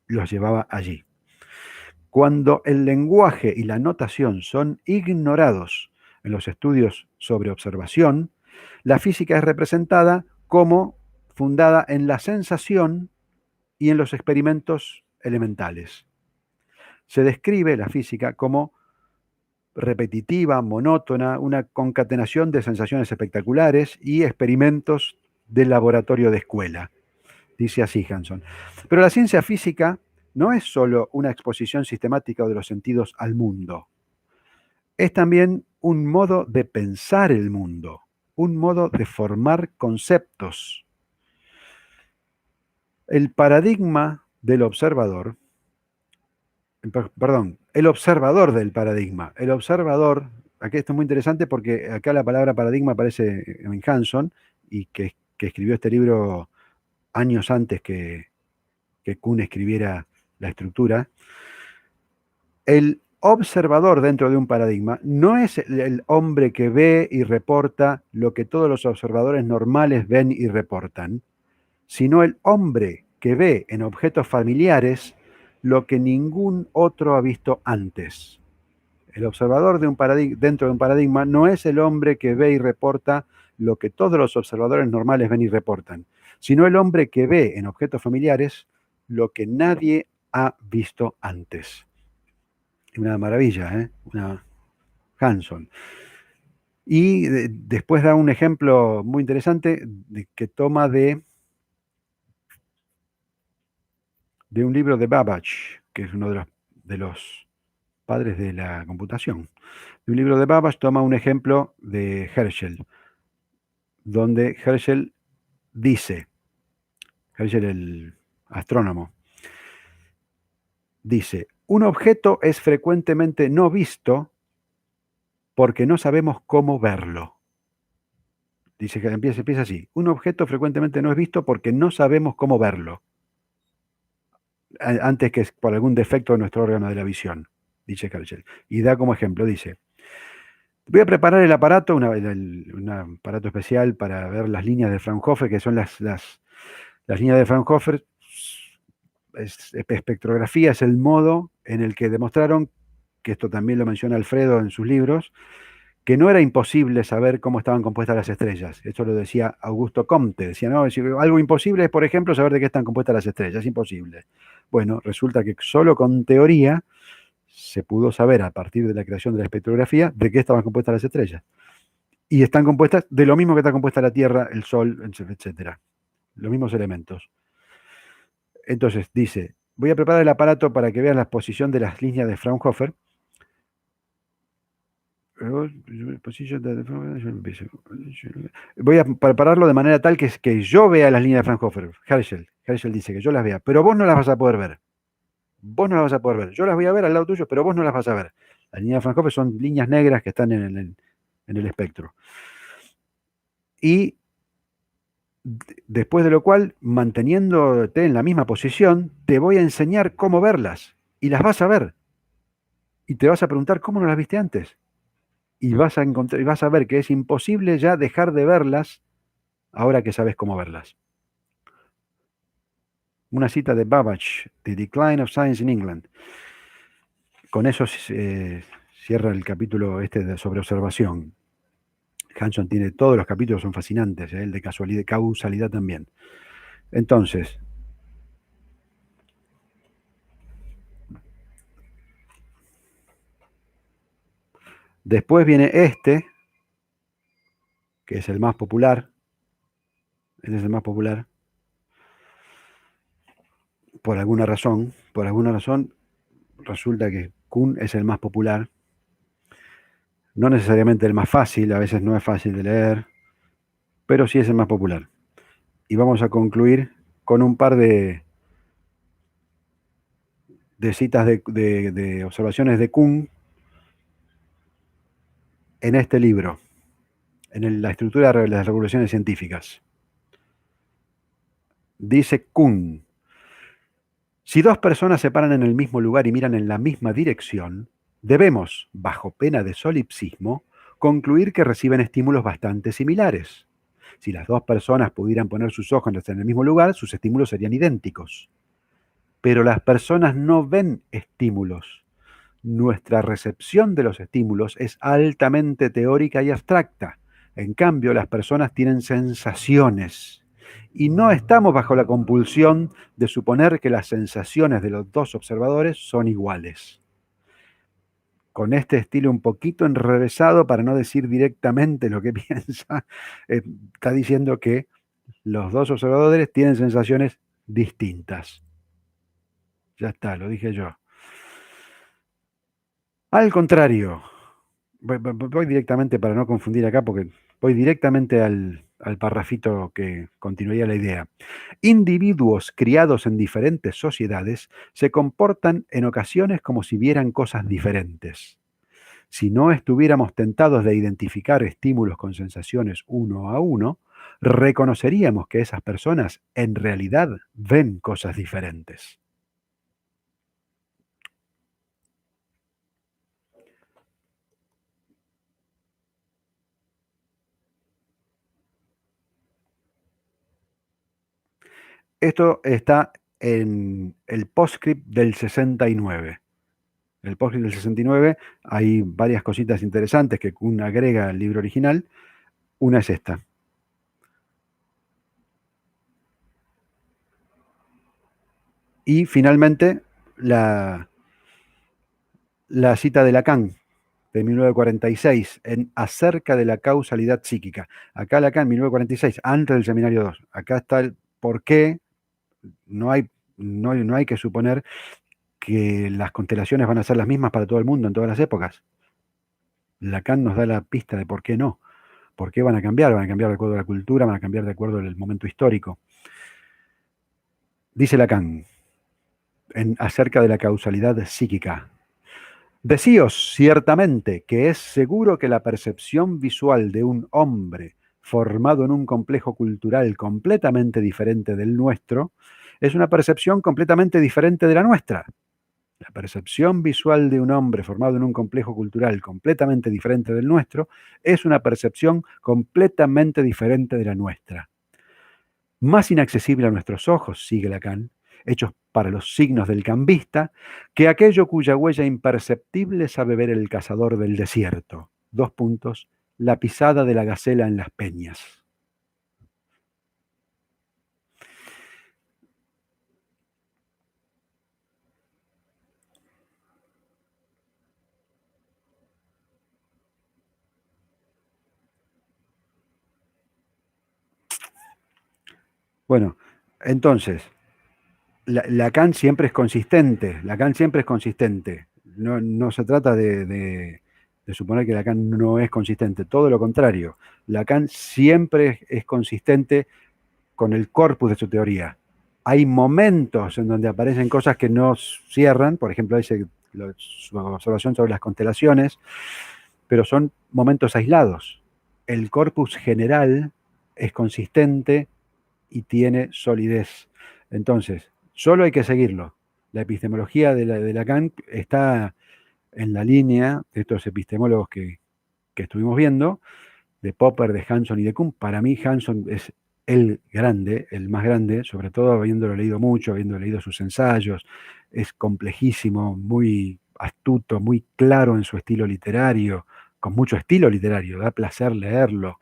los llevaba allí. Cuando el lenguaje y la notación son ignorados en los estudios sobre observación, la física es representada como fundada en la sensación y en los experimentos elementales. Se describe la física como repetitiva, monótona, una concatenación de sensaciones espectaculares y experimentos de laboratorio de escuela, dice así Hanson. Pero la ciencia física no es solo una exposición sistemática de los sentidos al mundo, es también un modo de pensar el mundo, un modo de formar conceptos. El paradigma del observador, perdón, el observador del paradigma. El observador, aquí esto es muy interesante porque acá la palabra paradigma aparece en Hanson y que escribió este libro años antes que Kuhn escribiera la estructura. El observador dentro de un paradigma no es el hombre que ve y reporta lo que todos los observadores normales ven y reportan, sino el hombre que ve en objetos familiares lo que ningún otro ha visto antes. El observador dentro de un paradigma no es el hombre que ve y reporta lo que todos los observadores normales ven y reportan, sino el hombre que ve en objetos familiares lo que nadie ha visto antes. Una maravilla, ¿eh? Una Hanson. Y después da un ejemplo muy interesante que toma de un libro de Babbage, que es uno de los padres de la computación. De un libro de Babbage toma un ejemplo de Herschel, donde Herschel el astrónomo, dice, un objeto es frecuentemente no visto porque no sabemos cómo verlo. Dice que empieza así, un objeto frecuentemente no es visto porque no sabemos cómo verlo, antes que por algún defecto de nuestro órgano de la visión, dice Herschel. Y da como ejemplo, dice, voy a preparar el aparato, un aparato especial para ver las líneas de Fraunhofer, que son las líneas de Fraunhofer. Espectrografía es el modo en el que demostraron, que esto también lo menciona Alfredo en sus libros, que no era imposible saber cómo estaban compuestas las estrellas. Esto lo decía Augusto Comte. Decía, no, algo imposible es, por ejemplo, saber de qué están compuestas las estrellas. Es imposible. Bueno, resulta que solo con teoría se pudo saber, a partir de la creación de la espectrografía, de qué estaban compuestas las estrellas. Y están compuestas de lo mismo que está compuesta la Tierra, el Sol, etcétera. Los mismos elementos. Entonces dice, voy a preparar el aparato para que vean la posición de las líneas de Fraunhofer. Voy a prepararlo de manera tal que yo vea las líneas de Fraunhofer. Herschel dice que yo las vea, pero vos no las vas a poder ver. Vos no las vas a poder ver. Yo las voy a ver al lado tuyo, pero vos no las vas a ver. Las líneas de Fraunhofer son líneas negras que están en el espectro. Y después de lo cual, manteniéndote en la misma posición, te voy a enseñar cómo verlas. Y las vas a ver. Y te vas a preguntar cómo no las viste antes. Y vas a encontrar, y vas a ver que es imposible ya dejar de verlas ahora que sabes cómo verlas. Una cita de Babbage, The Decline of Science in England. Con eso cierra el capítulo sobre observación. Hanson tiene todos los capítulos, son fascinantes, el de causalidad también. Entonces, después viene este, que es el más popular. Este es el más popular. Por alguna razón, resulta que Kuhn es el más popular. No necesariamente el más fácil, a veces no es fácil de leer, pero sí es el más popular. Y vamos a concluir con un par de citas de observaciones de Kuhn en este libro, en la estructura de las revoluciones científicas. Dice Kuhn: si dos personas se paran en el mismo lugar y miran en la misma dirección, debemos, bajo pena de solipsismo, concluir que reciben estímulos bastante similares. Si las dos personas pudieran poner sus ojos en el mismo lugar, sus estímulos serían idénticos. Pero las personas no ven estímulos. Nuestra recepción de los estímulos es altamente teórica y abstracta. En cambio, las personas tienen sensaciones. Y no estamos bajo la compulsión de suponer que las sensaciones de los dos observadores son iguales. Con este estilo un poquito enrevesado, para no decir directamente lo que piensa, está diciendo que los dos observadores tienen sensaciones distintas. Ya está, lo dije yo. Al contrario, voy directamente, para no confundir acá, porque voy directamente al parrafito que continuaría la idea. Individuos criados en diferentes sociedades se comportan en ocasiones como si vieran cosas diferentes. Si no estuviéramos tentados de identificar estímulos con sensaciones uno a uno, reconoceríamos que esas personas en realidad ven cosas diferentes. Esto está en el postscript del 69. En el postscript del 69 hay varias cositas interesantes que Kuhn agrega al libro original. Una es esta. Y finalmente la cita de Lacan, de 1946, en Acerca de la causalidad psíquica. Acá Lacan, 1946, antes del seminario 2. Acá está el por qué no hay que suponer que las constelaciones van a ser las mismas para todo el mundo en todas las épocas. Lacan nos da la pista de por qué no. ¿Por qué van a cambiar? Van a cambiar de acuerdo a la cultura, van a cambiar de acuerdo al momento histórico. Dice Lacan, acerca de la causalidad psíquica: decíos ciertamente que es seguro que la percepción visual de un hombre formado en un complejo cultural completamente diferente del nuestro es una percepción completamente diferente de la nuestra. La percepción visual de un hombre formado en un complejo cultural completamente diferente del nuestro es una percepción completamente diferente de la nuestra. Más inaccesible a nuestros ojos, sigue Lacan, hechos para los signos del cambista, que aquello cuya huella imperceptible sabe ver el cazador del desierto. La pisada de la gacela en las peñas. Bueno, entonces, Lacan siempre es consistente. Lacan siempre es consistente. No se trata de de suponer que Lacan no es consistente. Todo lo contrario, Lacan siempre es consistente con el corpus de su teoría. Hay momentos en donde aparecen cosas que no cierran, por ejemplo, su observación sobre las constelaciones, pero son momentos aislados. El corpus general es consistente y tiene solidez. Entonces, solo hay que seguirlo. La epistemología de Lacan está en la línea de estos epistemólogos que estuvimos viendo, de Popper, de Hanson y de Kuhn. Para mí Hanson es el grande, el más grande, sobre todo habiéndolo leído mucho, habiendo leído sus ensayos. Es complejísimo, muy astuto, muy claro en su estilo literario, con mucho estilo literario, da placer leerlo,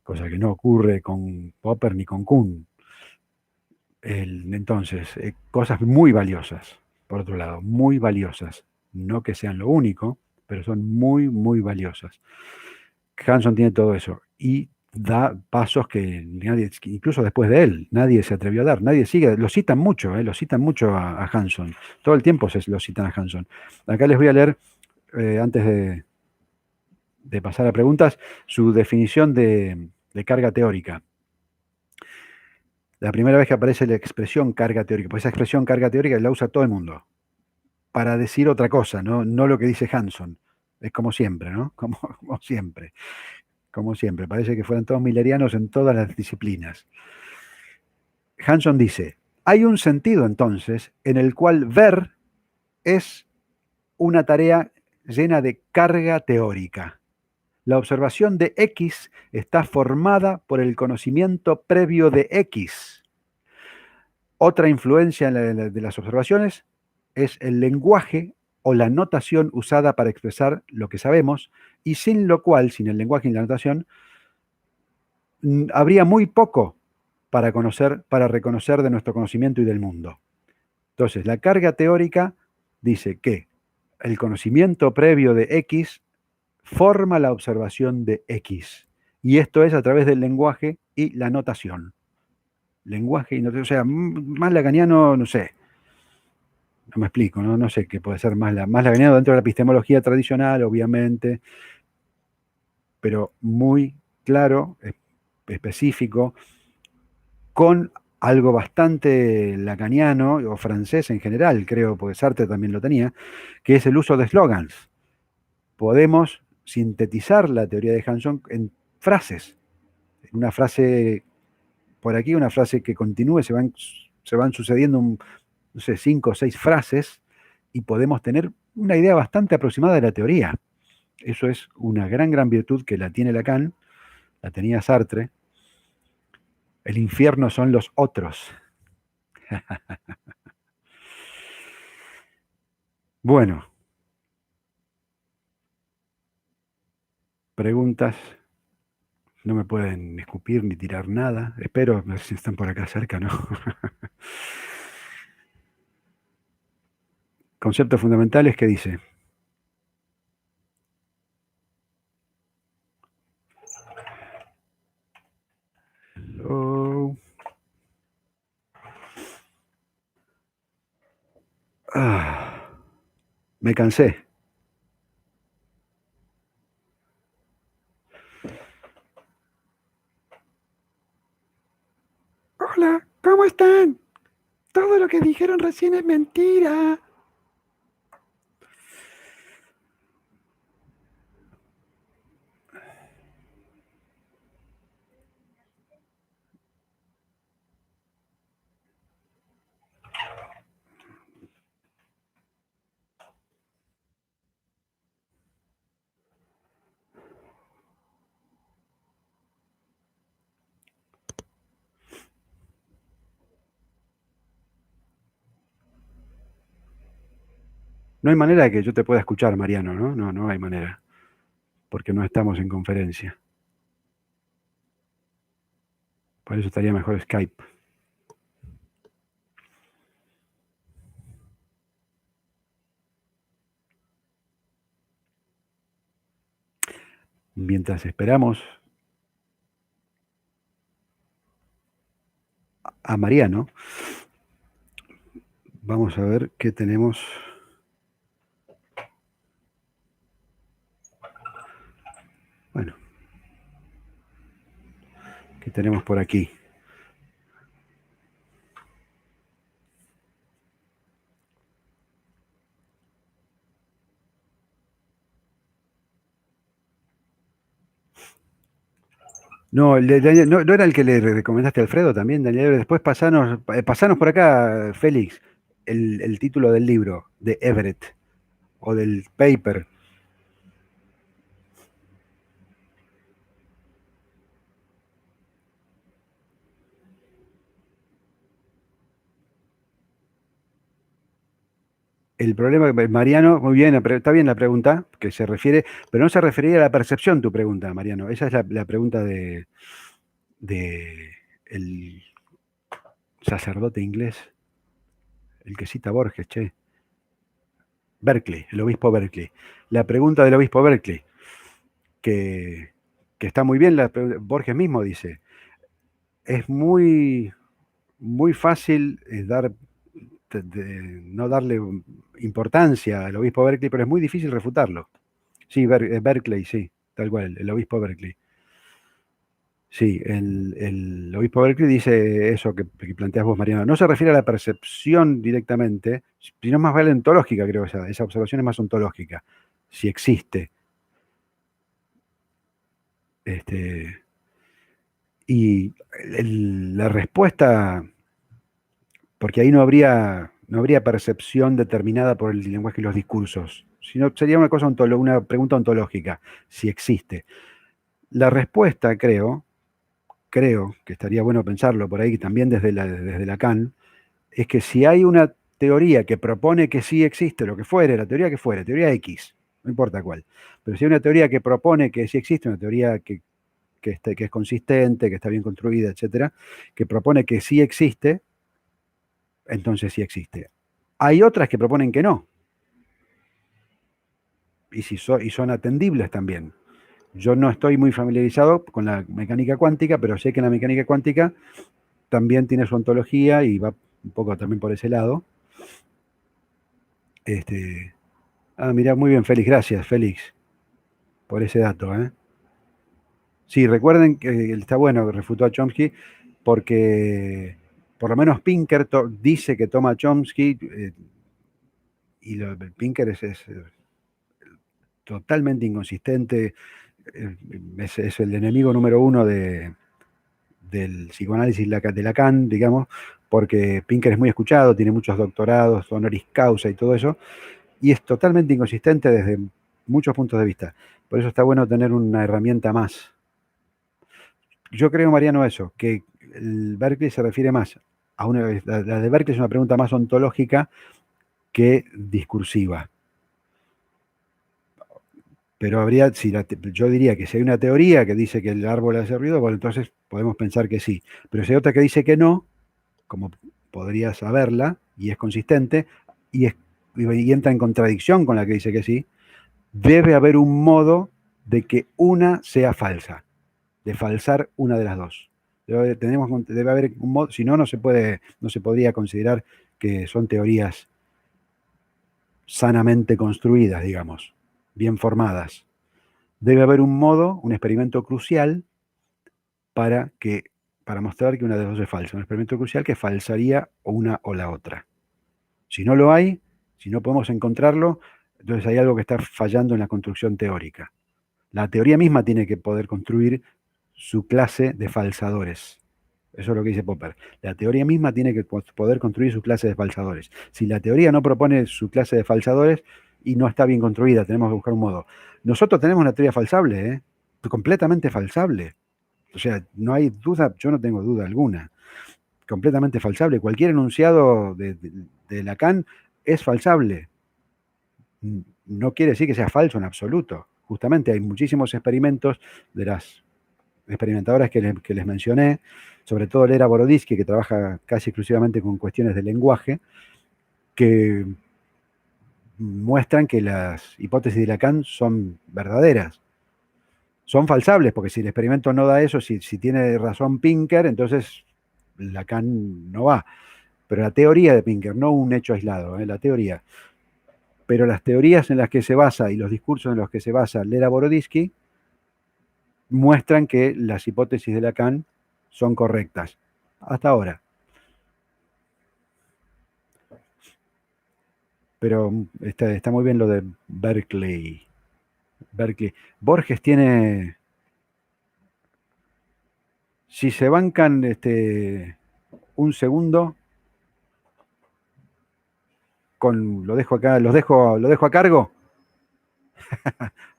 cosa que no ocurre con Popper ni con Kuhn. Entonces, cosas muy valiosas, por otro lado, muy valiosas. No que sean lo único, pero son muy, muy valiosas. Hanson tiene todo eso y da pasos que nadie, incluso después de él, nadie se atrevió a dar. Nadie sigue, lo citan mucho, lo citan mucho a Hanson. Todo el tiempo lo citan a Hanson. Acá les voy a leer, antes de pasar a preguntas, su definición de carga teórica. La primera vez que aparece la expresión carga teórica, pues esa expresión carga teórica la usa todo el mundo para decir otra cosa, no lo que dice Hanson. Es como siempre, ¿no? Como siempre. Como siempre, parece que fueran todos millerianos en todas las disciplinas. Hanson dice, hay un sentido entonces en el cual ver es una tarea llena de carga teórica. La observación de X está formada por el conocimiento previo de X. Otra influencia de las observaciones es el lenguaje o la notación usada para expresar lo que sabemos, y sin lo cual, sin el lenguaje y la notación, habría muy poco para reconocer de nuestro conocimiento y del mundo. Entonces, la carga teórica dice que el conocimiento previo de X forma la observación de X. Y esto es a través del lenguaje y la notación. Lenguaje y notación, o sea, más lacaniano, no sé. No me explico, no sé qué puede ser más lacaniano dentro de la epistemología tradicional, obviamente, pero muy claro, específico, con algo bastante lacaniano o francés en general, creo, porque Sartre también lo tenía, que es el uso de slogans. Podemos sintetizar la teoría de Hanson en frases. Una frase por aquí, una frase que continúe, se van sucediendo, no sé, 5 o 6 frases y podemos tener una idea bastante aproximada de la teoría. Eso es una gran, gran virtud que la tiene Lacan, la tenía Sartre. El infierno son los otros. Bueno, preguntas. No me pueden escupir ni tirar nada. Espero, a ver si están por acá cerca, ¿no? Conceptos fundamentales, ¿qué dice? Oh. Me cansé. Hola, ¿cómo están? Todo lo que dijeron recién es mentira. No hay manera de que yo te pueda escuchar, Mariano, ¿no? No hay manera, porque no estamos en conferencia. Por eso estaría mejor Skype. Mientras esperamos a Mariano, vamos a ver qué tenemos. ¿Qué tenemos por aquí? No, no era el que le recomendaste a Alfredo también, Daniel. Después pasanos por acá, Félix, el título del libro, de Everett, o del paper. El problema, Mariano, muy bien, está bien la pregunta, que se refiere, pero no se refería a la percepción tu pregunta, Mariano. Esa es la pregunta de el sacerdote inglés, el que cita Borges, che. Berkeley, el obispo Berkeley. La pregunta del obispo Berkeley, que, que está muy bien, Borges mismo dice, es muy fácil no darle importancia al obispo Berkeley, pero es muy difícil refutarlo. Sí, Berkeley, sí, tal cual, el obispo Berkeley. Sí, el obispo Berkeley dice eso que planteas vos, Mariano. No se refiere a la percepción directamente, sino más vale ontológica, creo. Esa observación es más ontológica. Si existe. Este, y la respuesta, porque ahí no habría percepción determinada por el lenguaje y los discursos, sino sería una cosa una pregunta ontológica, si existe. La respuesta, creo que estaría bueno pensarlo por ahí también desde Lacan, es que si hay una teoría que propone que sí existe, lo que fuere, la teoría que fuere, teoría X, no importa cuál, pero si hay una teoría que propone que sí existe, una teoría que es consistente, que está bien construida, etcétera, que propone que sí existe, entonces sí existe. Hay otras que proponen que no, y son atendibles también. Yo no estoy muy familiarizado con la mecánica cuántica, pero sé que la mecánica cuántica también tiene su ontología y va un poco también por ese lado. Este, Mirá, muy bien, Félix, gracias, Félix, por ese dato, ¿eh? Sí, recuerden que está bueno que refutó a Chomsky, porque por lo menos Pinker dice que toma a Chomsky, y Pinker es totalmente inconsistente, es el enemigo número uno del psicoanálisis de Lacan, digamos, porque Pinker es muy escuchado, tiene muchos doctorados, honoris causa y todo eso, y es totalmente inconsistente desde muchos puntos de vista. Por eso está bueno tener una herramienta más. Yo creo, Mariano, eso, que el Berkeley se refiere más a la de Berkeley es una pregunta más ontológica que discursiva. Pero yo diría que si hay una teoría que dice que el árbol hace ruido, bueno, entonces podemos pensar que sí. Pero si hay otra que dice que no, como podría saberla, y es consistente, y entra en contradicción con la que dice que sí, debe haber un modo de que una sea falsa, de falsar una de las dos. Debe haber un modo, si no, no se podría considerar que son teorías sanamente construidas, digamos, bien formadas. Debe haber un modo, un experimento crucial para mostrar que una de las dos es falsa. Un experimento crucial que falsaría una o la otra. Si no lo hay, si no podemos encontrarlo, entonces hay algo que está fallando en la construcción teórica. La teoría misma tiene que poder construir su clase de falsadores. Eso es lo que dice Popper. La teoría misma tiene que poder construir su clase de falsadores. Si la teoría no propone su clase de falsadores y no está bien construida, tenemos que buscar un modo. Nosotros tenemos una teoría falsable, completamente falsable. O sea, no hay duda, yo no tengo duda alguna. Completamente falsable. Cualquier enunciado de Lacan es falsable. No quiere decir que sea falso en absoluto. Justamente hay muchísimos experimentos de las experimentadoras que les mencioné, sobre todo Lera Boroditsky, que trabaja casi exclusivamente con cuestiones de lenguaje, que muestran que las hipótesis de Lacan son verdaderas. Son falsables, porque si el experimento no da eso, si tiene razón Pinker, entonces Lacan no va. Pero la teoría de Pinker, no un hecho aislado, la teoría. Pero las teorías en las que se basa y los discursos en los que se basa Lera Boroditsky muestran que las hipótesis de Lacan son correctas. Hasta ahora. Pero está muy bien lo de Berkeley. Borges tiene... Si se bancan un segundo, lo dejo acá, lo dejo a cargo.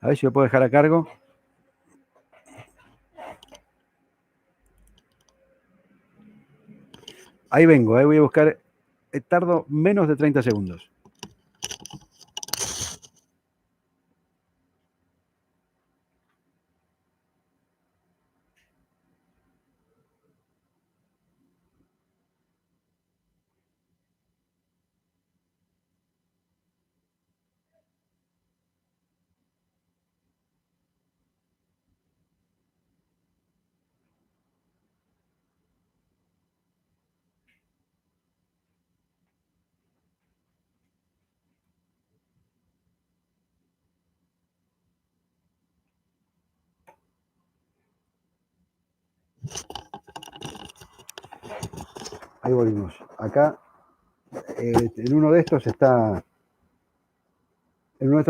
A ver si lo puedo dejar a cargo. Ahí vengo, voy a buscar. Tardo menos de 30 segundos. Ahí volvimos. Acá, en uno de estos está el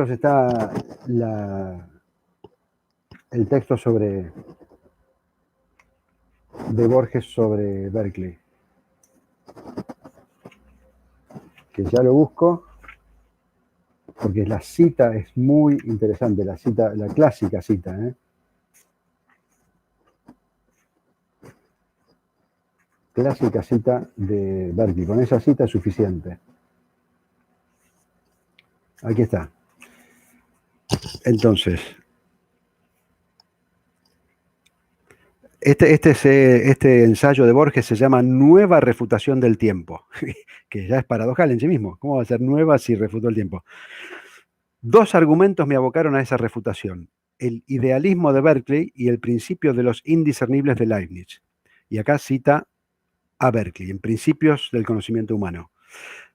texto de Borges sobre Berkeley. Que ya lo busco, porque la cita es muy interesante, la clásica cita, ¿eh? Clásica cita de Berkeley. Con esa cita es suficiente. Aquí está. Entonces, este ensayo de Borges se llama Nueva refutación del tiempo, que ya es paradojal en sí mismo. ¿Cómo va a ser nueva si refutó el tiempo? Dos argumentos me abocaron a esa refutación: el idealismo de Berkeley y el principio de los indiscernibles de Leibniz. Y acá cita a Berkeley, en Principios del Conocimiento Humano.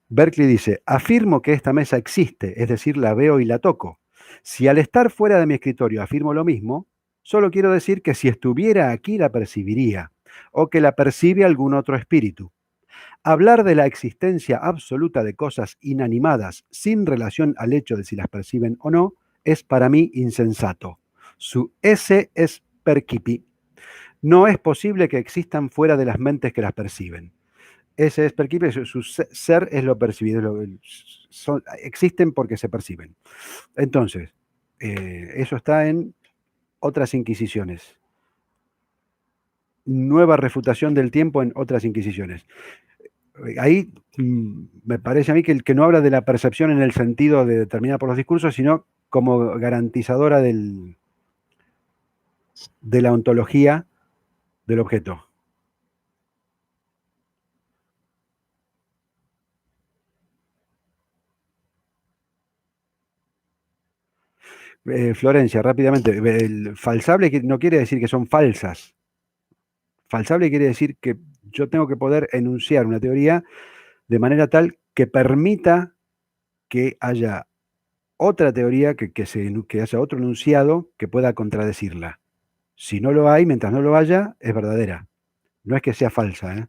Berkeley dice: afirmo que esta mesa existe, es decir, la veo y la toco. Si al estar fuera de mi escritorio afirmo lo mismo, solo quiero decir que si estuviera aquí la percibiría, o que la percibe algún otro espíritu. Hablar de la existencia absoluta de cosas inanimadas sin relación al hecho de si las perciben o no es para mí insensato. Su esse es percipi. No es posible que existan fuera de las mentes que las perciben. Ese es percipi, su ser es lo percibido. Existen porque se perciben. Entonces, eso está en Otras Inquisiciones. Nueva refutación del tiempo en Otras Inquisiciones. Ahí me parece a mí que no habla de la percepción en el sentido de determinada por los discursos, sino como garantizadora de la ontología del objeto. Florencia, rápidamente. El falsable no quiere decir que son falsas. Falsable quiere decir que yo tengo que poder enunciar una teoría de manera tal que permita que haya otra teoría, que haya otro enunciado que pueda contradecirla. Si no lo hay, mientras no lo haya, es verdadera. No es que sea falsa, ¿eh?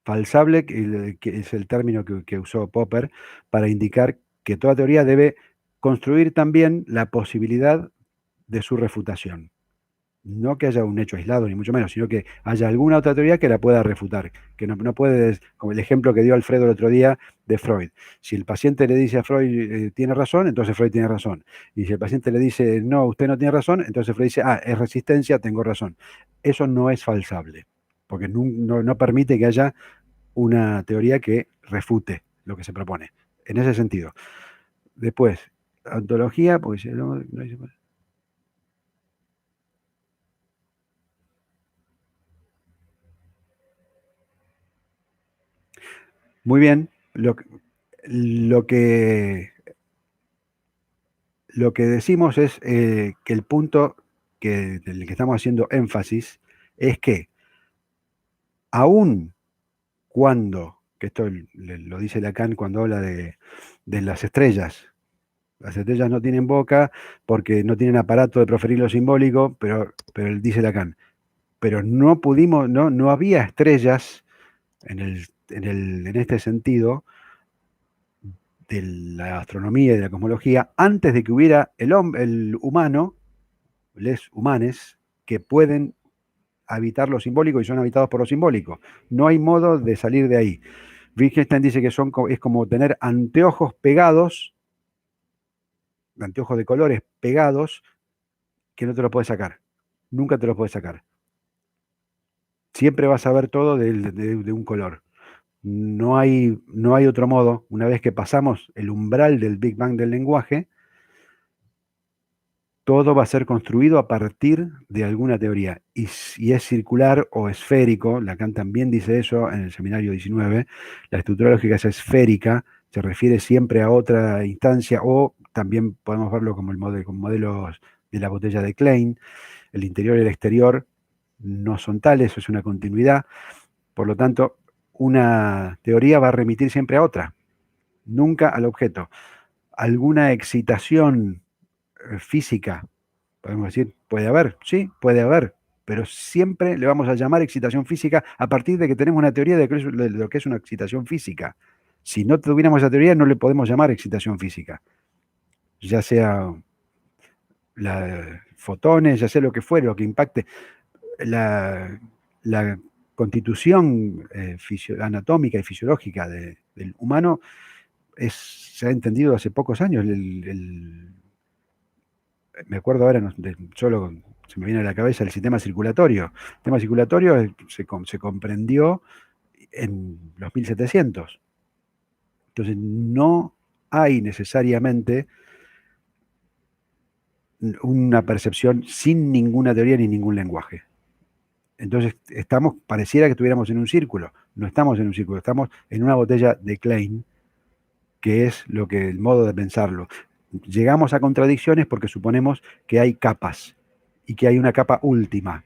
Falsable, que es el término que usó Popper para indicar que toda teoría debe construir también la posibilidad de su refutación. No que haya un hecho aislado, ni mucho menos, sino que haya alguna otra teoría que la pueda refutar. Que no puede, como el ejemplo que dio Alfredo el otro día de Freud. Si el paciente le dice a Freud, tiene razón, entonces Freud tiene razón. Y si el paciente le dice, no, usted no tiene razón, entonces Freud dice, es resistencia, tengo razón. Eso no es falsable, porque no permite que haya una teoría que refute lo que se propone. En ese sentido. Después, ontología, pues no dice... Muy bien. Lo que decimos es que el punto del que estamos haciendo énfasis es que aun cuando, que esto lo dice Lacan cuando habla de las estrellas no tienen boca porque no tienen aparato de proferir lo simbólico, pero él dice Lacan, pero no pudimos, no había estrellas en este sentido de la astronomía y de la cosmología antes de que hubiera el humano, les humanes, que pueden habitar lo simbólico y son habitados por lo simbólico. No hay modo de salir de ahí. Wittgenstein dice que es como tener anteojos pegados, anteojos de colores pegados, que no te los puedes sacar. Nunca te los puedes sacar. Siempre vas a ver todo de un color. No hay otro modo. Una vez que pasamos el umbral del Big Bang del lenguaje, todo va a ser construido a partir de alguna teoría. Y si es circular o esférico, Lacan también dice eso en el seminario 19, la estructura lógica es esférica, se refiere siempre a otra instancia, o también podemos verlo como con modelos de la botella de Klein. El interior y el exterior no son tales, eso es una continuidad. Por lo tanto, una teoría va a remitir siempre a otra, nunca al objeto. Alguna excitación física, podemos decir, puede haber, sí, puede haber, pero siempre le vamos a llamar excitación física a partir de que tenemos una teoría de lo que es una excitación física. Si no tuviéramos esa teoría, no le podemos llamar excitación física, ya sea fotones, ya sea lo que fuere, lo que impacte. La constitución anatómica y fisiológica del humano se ha entendido hace pocos años. Me acuerdo ahora, solo se me viene a la cabeza el sistema circulatorio. El sistema circulatorio se comprendió en los 1700. Entonces no hay necesariamente una percepción sin ninguna teoría ni ningún lenguaje. Entonces pareciera que estuviéramos en un círculo. No estamos en un círculo, estamos en una botella de Klein, que es el modo de pensarlo. Llegamos a contradicciones porque suponemos que hay capas y que hay una capa última.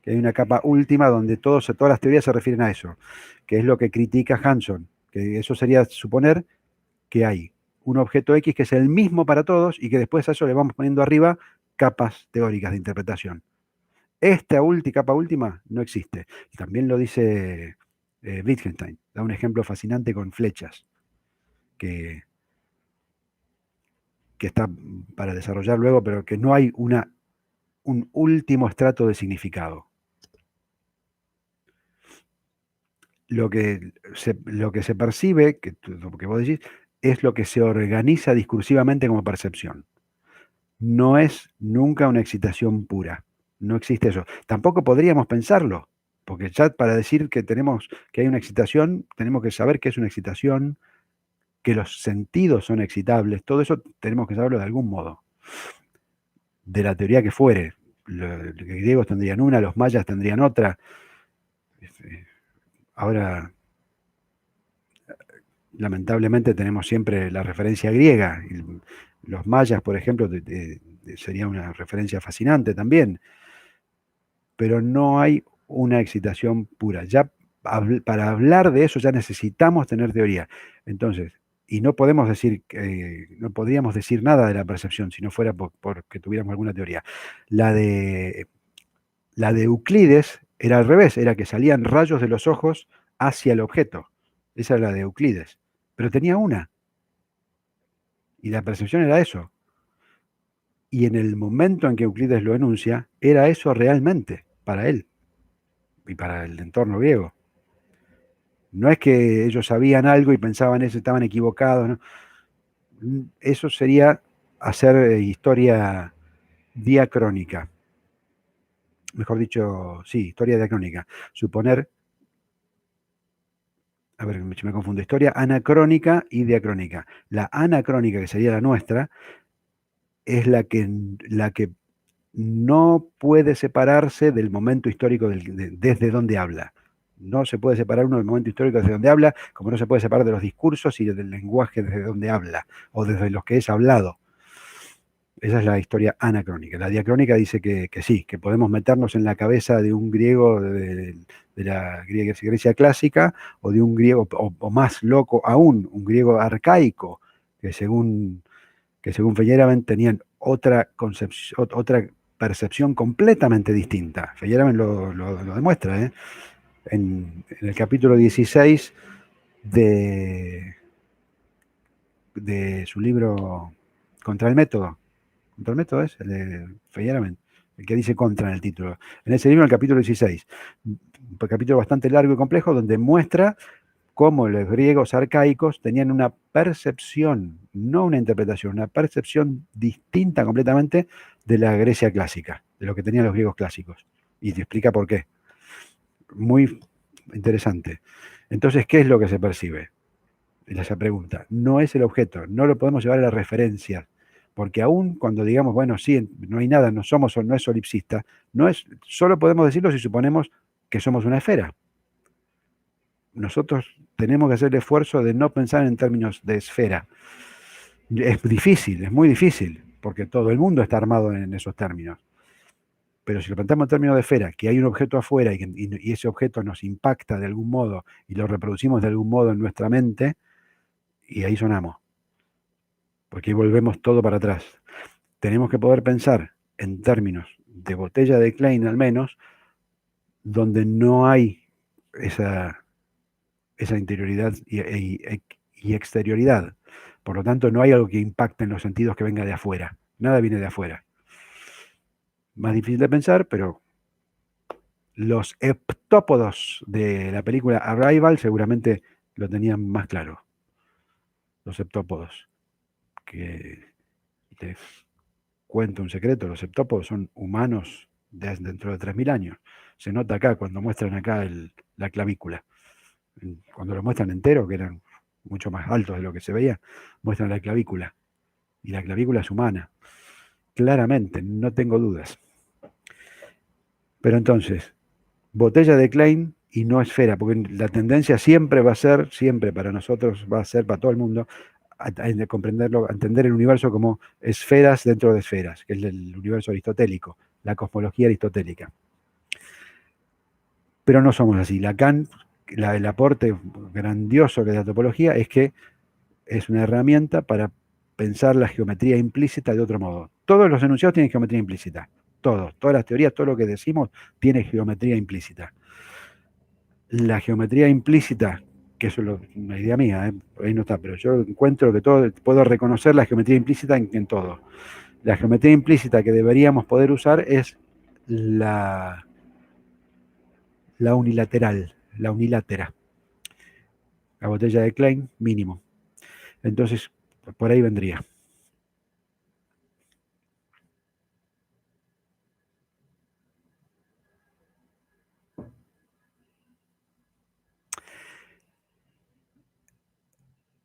Que hay una capa última donde todas las teorías se refieren a eso, que es lo que critica Hanson, que eso sería suponer que hay un objeto X que es el mismo para todos y que después a eso le vamos poniendo arriba capas teóricas de interpretación. Esta capa última no existe. También lo dice Wittgenstein. Da un ejemplo fascinante con flechas, que está para desarrollar luego, pero que no hay un último estrato de significado. Lo que se percibe, lo que vos decís, es lo que se organiza discursivamente como percepción. No es nunca una excitación pura. No existe eso. Tampoco podríamos pensarlo, porque ya para decir que hay una excitación, tenemos que saber que es una excitación, que los sentidos son excitables, todo eso tenemos que saberlo de algún modo. De la teoría que fuere. Los griegos tendrían una, los mayas tendrían otra. Ahora, lamentablemente tenemos siempre la referencia griega. Los mayas, por ejemplo, sería una referencia fascinante también. Pero no hay una excitación pura. Ya para hablar de eso ya necesitamos tener teoría. Entonces, y no podríamos decir nada de la percepción si no fuera porque tuviéramos alguna teoría. La de Euclides era al revés, era que salían rayos de los ojos hacia el objeto. Esa era la de Euclides. Pero tenía una. Y la percepción era eso. Y en el momento en que Euclides lo enuncia, era eso realmente para él y para el entorno griego. No es que ellos sabían algo y pensaban eso, estaban equivocados, ¿no? Eso sería hacer historia diacrónica. Mejor dicho, sí, historia diacrónica. Suponer, a ver, me confundo, historia anacrónica y diacrónica. La anacrónica, que sería la nuestra, es la que no puede separarse del momento histórico desde donde habla. No se puede separar uno del momento histórico desde donde habla, como no se puede separar de los discursos y del lenguaje desde donde habla, o desde los que es hablado. Esa es la historia anacrónica. La diacrónica dice que sí, que podemos meternos en la cabeza de un griego de la Grecia clásica, o de un griego, o más loco aún, un griego arcaico, que según Feyerabend tenían otra concepción, otra percepción completamente distinta. Feyerabend lo demuestra, ¿eh? En el capítulo 16 de su libro Contra el Método. Contra el Método es el de Feyerabend, el que dice contra en el título. En ese libro, en el capítulo 16, un capítulo bastante largo y complejo, donde muestra cómo los griegos arcaicos tenían una percepción, no una interpretación, una percepción distinta completamente de la Grecia clásica, de lo que tenían los griegos clásicos. Y te explica por qué. Muy interesante. Entonces, ¿qué es lo que se percibe? Esa pregunta. No es el objeto, no lo podemos llevar a la referencia, porque aún cuando digamos, bueno, sí, no hay nada, no somos, no es solipsista, no es, solo podemos decirlo si suponemos que somos una esfera. Nosotros tenemos que hacer el esfuerzo de no pensar en términos de esfera. Es difícil, es muy difícil, porque todo el mundo está armado en esos términos. Pero si lo planteamos en términos de esfera, que hay un objeto afuera y ese objeto nos impacta de algún modo y lo reproducimos de algún modo en nuestra mente, y ahí sonamos, porque ahí volvemos todo para atrás. Tenemos que poder pensar en términos de botella de Klein al menos, donde no hay esa interioridad y exterioridad. Por lo tanto, no hay algo que impacte en los sentidos que venga de afuera. Nada viene de afuera. Más difícil de pensar, pero los heptópodos de la película Arrival seguramente lo tenían más claro. Los heptópodos. Que les cuento un secreto, los heptópodos son humanos dentro de 3.000 años. Se nota acá cuando muestran acá la clavícula. Cuando lo muestran entero, que eran mucho más altos de lo que se veía, muestran la clavícula. Y la clavícula es humana. Claramente, no tengo dudas. Pero entonces, botella de Klein y no esfera, porque la tendencia siempre va a ser, siempre para nosotros va a ser, para todo el mundo, a comprenderlo, a entender el universo como esferas dentro de esferas, que es el universo aristotélico, la cosmología aristotélica. Pero no somos así. Lacan, el aporte grandioso de la topología es que es una herramienta para pensar la geometría implícita de otro modo. Todos los enunciados tienen geometría implícita. Todas las teorías, todo lo que decimos tiene geometría implícita. La geometría implícita, que eso es una idea mía, ahí no está, pero yo encuentro que puedo reconocer la geometría implícita en todo. La geometría implícita que deberíamos poder usar es la unilateral, la unilátera. La botella de Klein, mínimo. Entonces, por ahí vendría.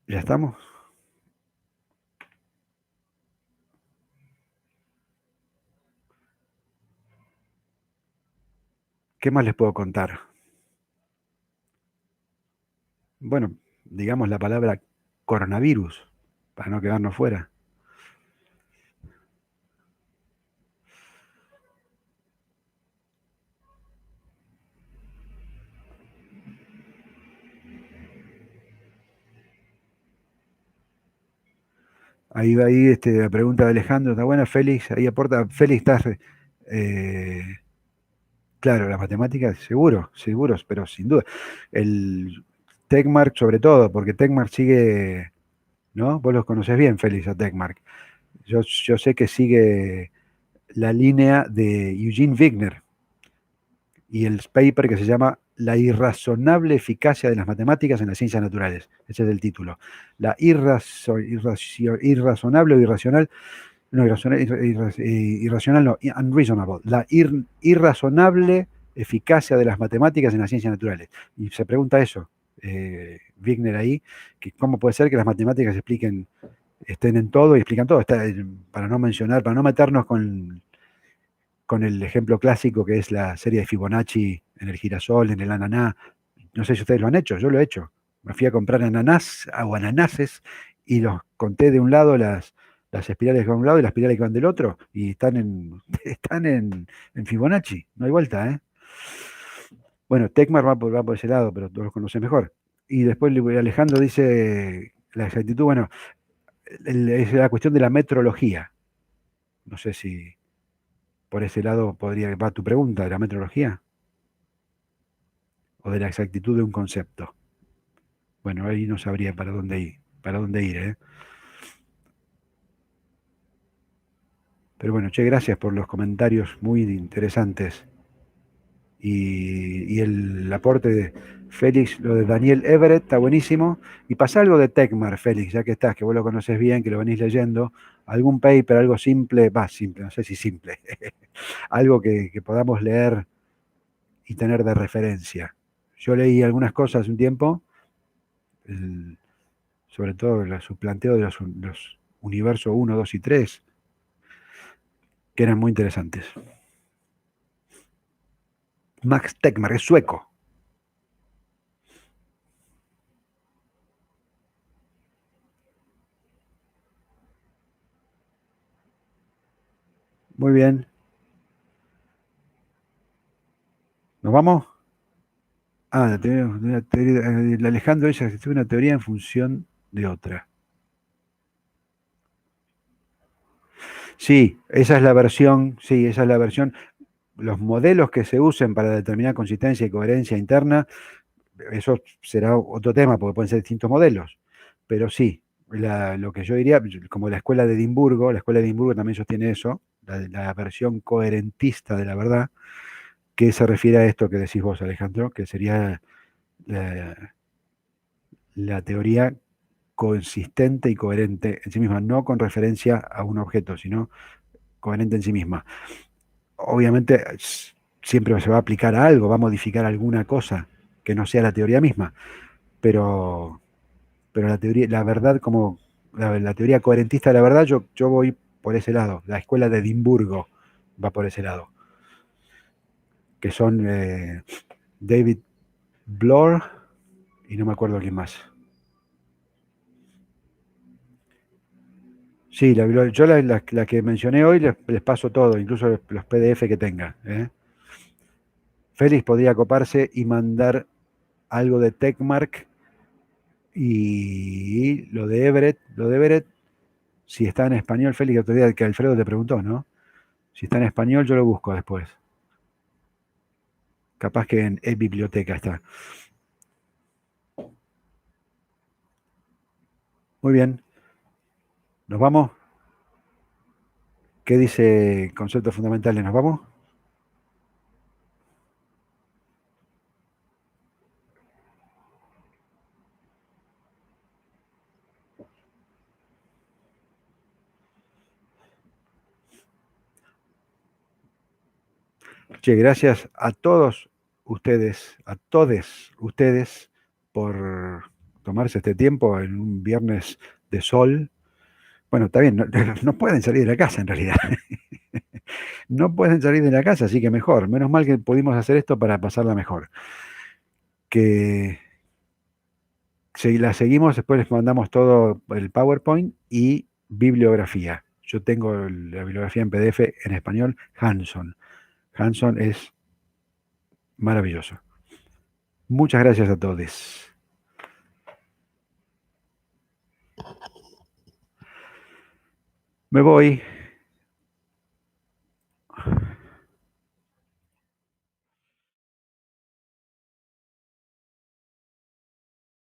¿Ya estamos? ¿Qué más les puedo contar? Bueno, digamos la palabra coronavirus, para no quedarnos fuera. Ahí va ahí la pregunta de Alejandro, está buena, Félix, ahí aporta, Félix, estás, claro, las matemáticas, seguros, pero sin duda. El Tecmark sobre todo, porque Tecmark sigue, ¿no? Vos los conocés bien, Félix, a Tecmark. Yo sé que sigue la línea de Eugene Wigner y el paper que se llama La irrazonable eficacia de las matemáticas en las ciencias naturales. Ese es el título. La irrazonable o irracional, no, irracional no, unreasonable. La irrazonable eficacia de las matemáticas en las ciencias naturales. Y se pregunta eso, Wigner ahí, que cómo puede ser que las matemáticas estén en todo y explican todo. Para no mencionar, para no meternos con el ejemplo clásico que es la serie de Fibonacci en el girasol, en el ananá. No sé si ustedes lo han hecho, yo lo he hecho. Me fui a comprar ananáses y los conté de un lado las espirales que van de un lado y las espirales que van del otro y están en Fibonacci, no hay vuelta, ¿eh? Bueno, Tecmar va por ese lado, pero todos los conocen mejor. Y después Alejandro dice la exactitud, bueno, es la cuestión de la metrología. No sé si por ese lado va tu pregunta de la metrología o de la exactitud de un concepto. Bueno, ahí no sabría para dónde ir, ¿eh? Pero bueno, che, gracias por los comentarios muy interesantes. Y el aporte de Félix, lo de Daniel Everett, está buenísimo. Y pasa algo de Tecmar, Félix, ya que estás, que vos lo conoces bien, que lo venís leyendo. Algún paper, algo simple, simple, no sé si simple, algo que podamos leer y tener de referencia. Yo leí algunas cosas un tiempo, sobre todo su planteo de los universos 1, 2 y 3, que eran muy interesantes. Max Tegmark es sueco. Muy bien. ¿Nos vamos? La teoría, el Alejandro dice que existe una teoría en función de otra. Sí, esa es la versión, sí, esa es la versión. Los modelos que se usen para determinar consistencia y coherencia interna, eso será otro tema, porque pueden ser distintos modelos. Pero sí, lo que yo diría, como la escuela de Edimburgo también sostiene eso, la versión coherentista de la verdad, que se refiere a esto que decís vos, Alejandro, que sería la, la teoría consistente y coherente en sí misma, no con referencia a un objeto, sino coherente en sí misma. Obviamente siempre se va a aplicar a algo, va a modificar alguna cosa que no sea la teoría misma, pero, pero la teoría, la verdad como la teoría coherentista de la verdad, yo voy por ese lado. La escuela de Edimburgo va por ese lado, que son David Bloor y no me acuerdo quién más. Sí, yo la que mencioné hoy les paso todo, incluso los PDF que tenga. Félix podría coparse y mandar algo de Techmark y lo de Everett, si está en español, Félix, otro día que Alfredo te preguntó, ¿no? Si está en español, yo lo busco después. Capaz que en biblioteca está. Muy bien. ¿Nos vamos? ¿Qué dice conceptos fundamentales? ¿Nos vamos? Che, gracias a todos a todos ustedes, por tomarse este tiempo en un viernes de sol. Bueno, está bien, no, no pueden salir de la casa en realidad. No pueden salir de la casa, así que mejor. Menos mal que pudimos hacer esto para pasarla mejor. Que la seguimos, después les mandamos todo el PowerPoint y bibliografía. Yo tengo la bibliografía en PDF en español, Hanson. Hanson es maravilloso. Muchas gracias a todos. Me voy.